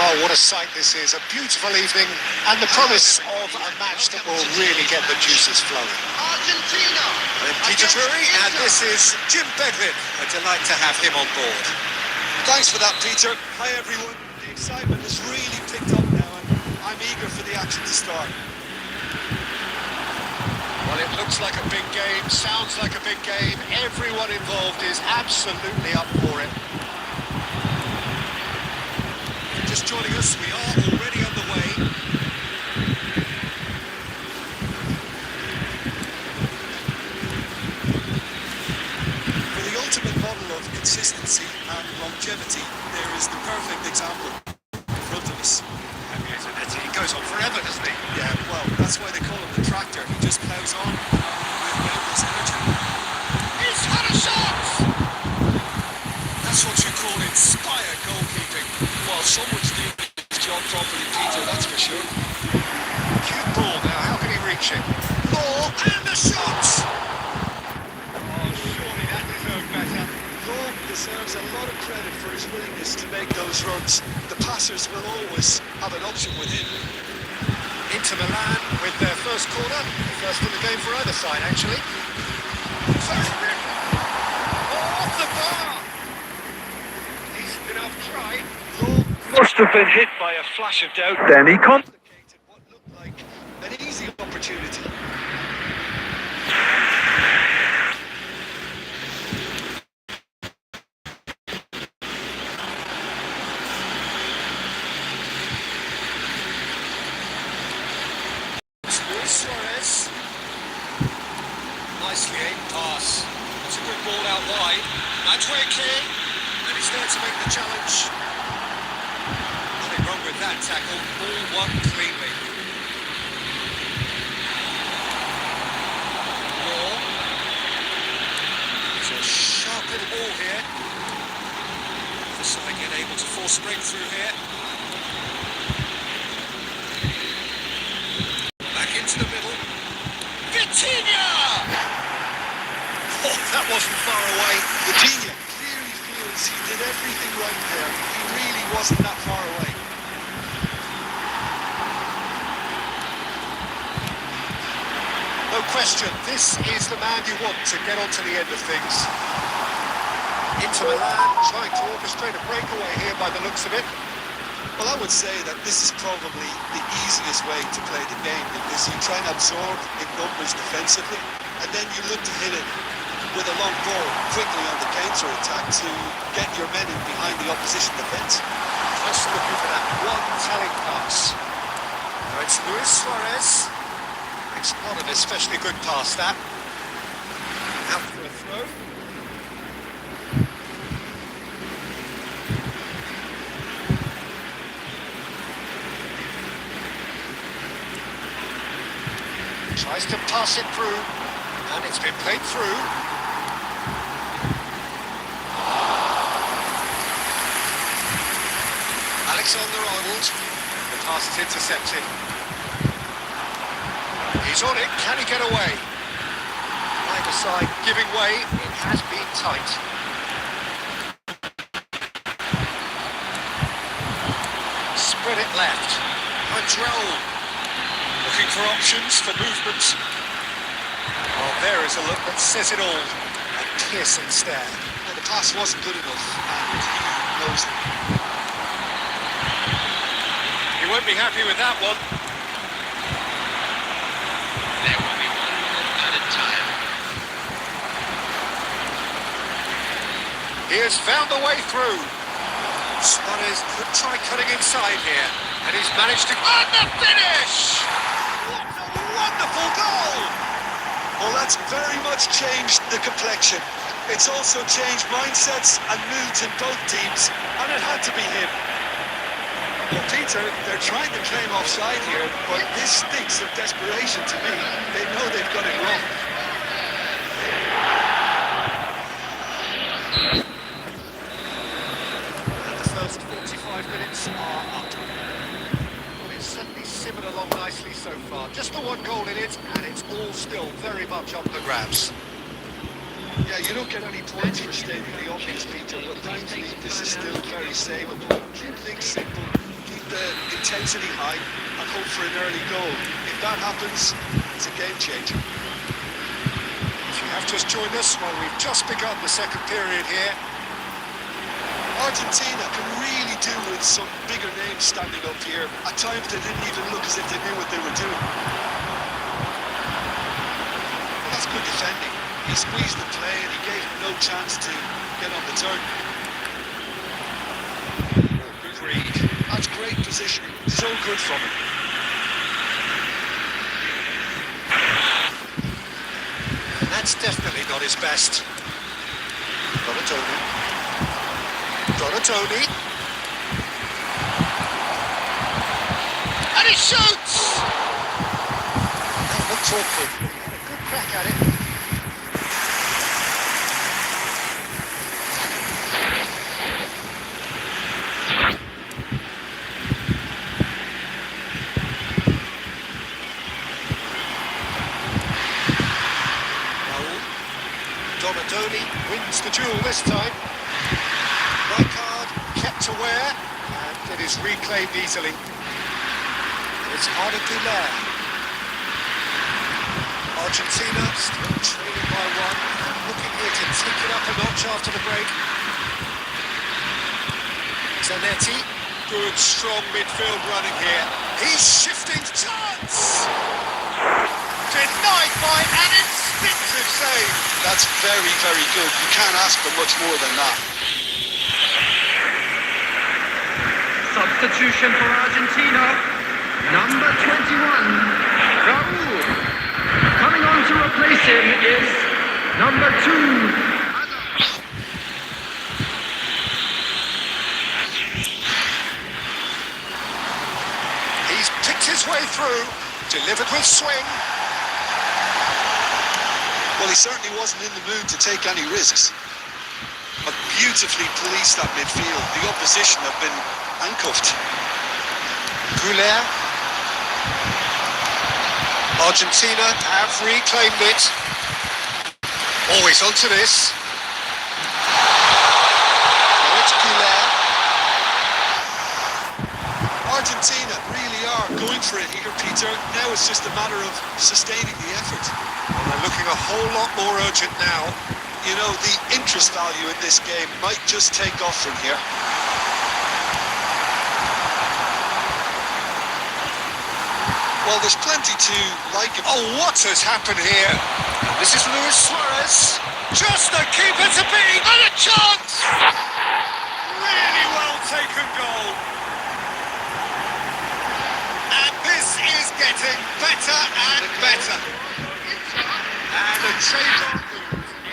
Oh, what a sight this is. A beautiful evening and the promise of a match that will really get the juices flowing. Argentina! I'm Peter Drury, and this is Jim Bedlin. A delight to have him on board. Thanks for that, Peter. Hi, everyone. The excitement has really picked up now, and I'm eager for the action to start. Well, it Looks like a big game, sounds like a big game. Everyone involved is absolutely up for it. If you're just joining us, we are already on the way. For the ultimate model of consistency and longevity, there is the perfect example in front of us. He goes on forever, doesn't he? Yeah, well, that's why they call him the tractor. He just plows on with boundless energy. He's had a shot! That's what you call inspired goalkeeping. Well, someone's doing his job properly, Peter, that's for sure. Cute ball now, how can he reach it? Law and the shot! Oh, surely that deserved better. Law deserves a lot of credit for his willingness to make those runs. The passers will always have an option with him. Inter Milan with their first corner. First in the game for either side, actually. Off the bar! Decent enough try. Law must have been hit by a flash of doubt. Then he Complicated what looked like an easy opportunity. Suarez. Nicely aimed pass. It's a good ball out wide. Matchway clear. And he's there to make the challenge. Nothing wrong with that tackle. Ball won cleanly. Law. It's a sharp little ball here. For something able to force breakthrough here. Back into the middle. Vitinha! Oh, that wasn't far away. Vitinha clearly feels he did everything right there. He really wasn't that far away. No question, this is the man you want to get onto the end of things. Inter Milan trying to orchestrate a breakaway here by the looks of it. Well, I would say that this is probably the easiest way to play the game, because you try and absorb in numbers defensively, and then you look to hit it with a long ball quickly on the counter-attack to get your men in behind the opposition defence. Just looking for that one telling pass. Now it's Luis Suarez. It's not an especially good pass, that. Out for a throw. Tries to pass it through, and it's been played through. Alexander-Arnold, the pass is intercepted. He's on it, can he get away? Either side giving way, it has been tight. Spread it left. Madrell looking for options for movement. Oh, there is a look that says it all. A piercing stare. And the pass wasn't good enough, and he knows it. He won't be happy with that one. There will be 1 minute added time. He has found a way through. Suarez could try cutting inside here, and he's managed to... And the finish! What a wonderful goal! Well, that's very much changed the complexion. It's also changed mindsets and moods in both teams, and it had to be him. Well, Peter, they're trying to claim offside here, but this stinks of desperation to me. They know they've got it wrong. And the first 45 minutes are up. Well, it's certainly simmered along nicely so far. Just the one goal in it, and it's all still very much up the grabs. Yeah, you don't get any points for staying in the obvious, Peter, but thankfully this is still very savable. Keep things simple, keep the intensity high, and hope for an early goal. If that happens, it's a game changer. If you have just joined us, well, we've just begun the second period here. Argentina can really do with some bigger names standing up here. At times they didn't even look as if they knew what they were doing. good defending. He squeezed the play and he gave him no chance to get on the turn. Good read. That's great positioning. So good from him. And that's definitely not his best. Donatoni. And he shoots! That looked awkward. He had a good crack at it. Donatoni wins the duel this time. Rijkaard kept aware, and it is reclaimed easily. It's Arda Güler. Argentina still trailing by one, and looking here to take it up a notch after the break. Zanetti, good strong midfield running here. He's shifting chance! Denied by an instinctive save. That's very, very good. You can't ask for much more than that. Substitution for Argentina, number 21, Raúl. Coming on to replace him is number 2. He's picked his way through, delivered with swing. Well, he certainly wasn't in the mood to take any risks. But beautifully policed that midfield. The opposition have been handcuffed. Güler. Argentina have reclaimed it. Always onto this. Now it's Güler. Argentina really are going for it here, Peter. Now it's just a matter of sustaining the effort. And they're looking a whole lot more urgent now. You know, the interest value in this game might just take off from here. Well, there's plenty to like. Oh, what has happened here? This is Luis Suarez. Just the keeper to beat. And a chance! Really well taken goal. And this is getting better and better. And a trade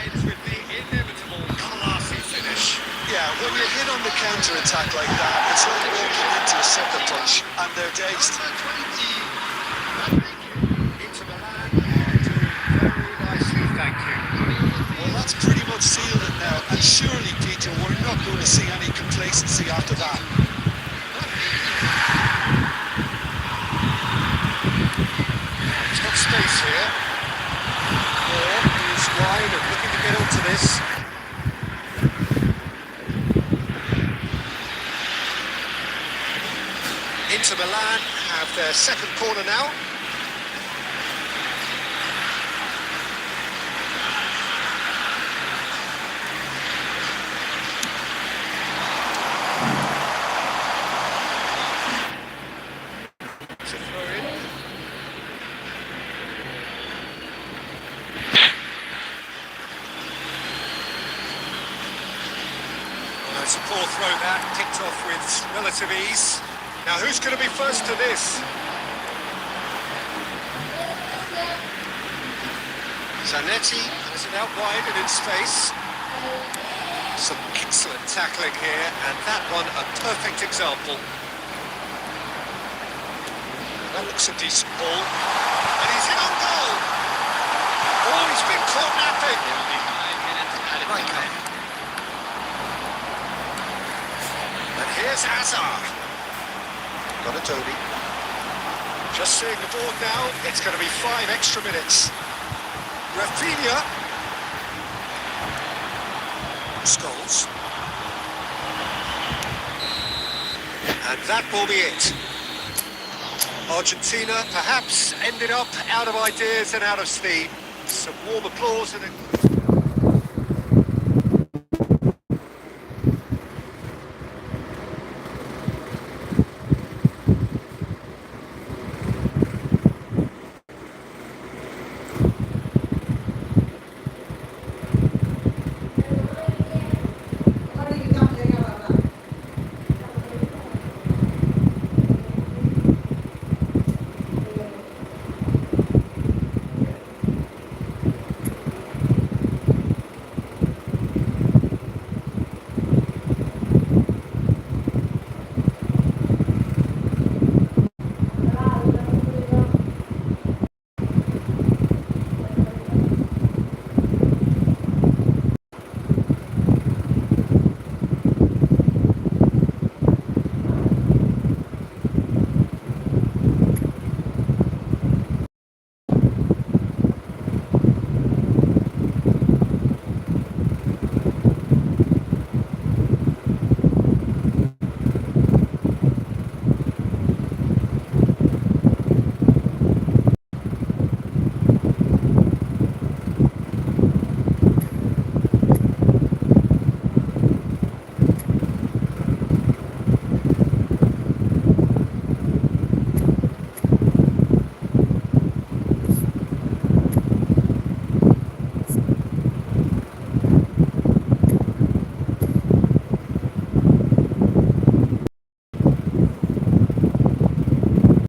ends with the inimitable classy finish. Yeah, when you hit on the counter-attack like that, it's like walking into a sucker punch, and they're dazed. Into Milan, doing very nicely, thank you. Well, that's pretty much sealed it now, and surely, Peter, we're not going to see any complacency after that. He's got space here. He's wide and looking to get onto this. Inter Milan have their second corner now. It's a poor throw that, kicked off with relative ease. Now who's going to be first to this? Zanetti has it out wide and in space. Some excellent tackling here, and that one a perfect example. That looks a decent ball. And he's in on goal! Oh, he's been caught napping! Rijkaard. And here's Hazard. Donatoni. Just seeing the board now, it's going to be 5 extra minutes. Rafinha. Scholes. And that will be it. Argentina perhaps ended up out of ideas and out of steam. Some warm applause and a...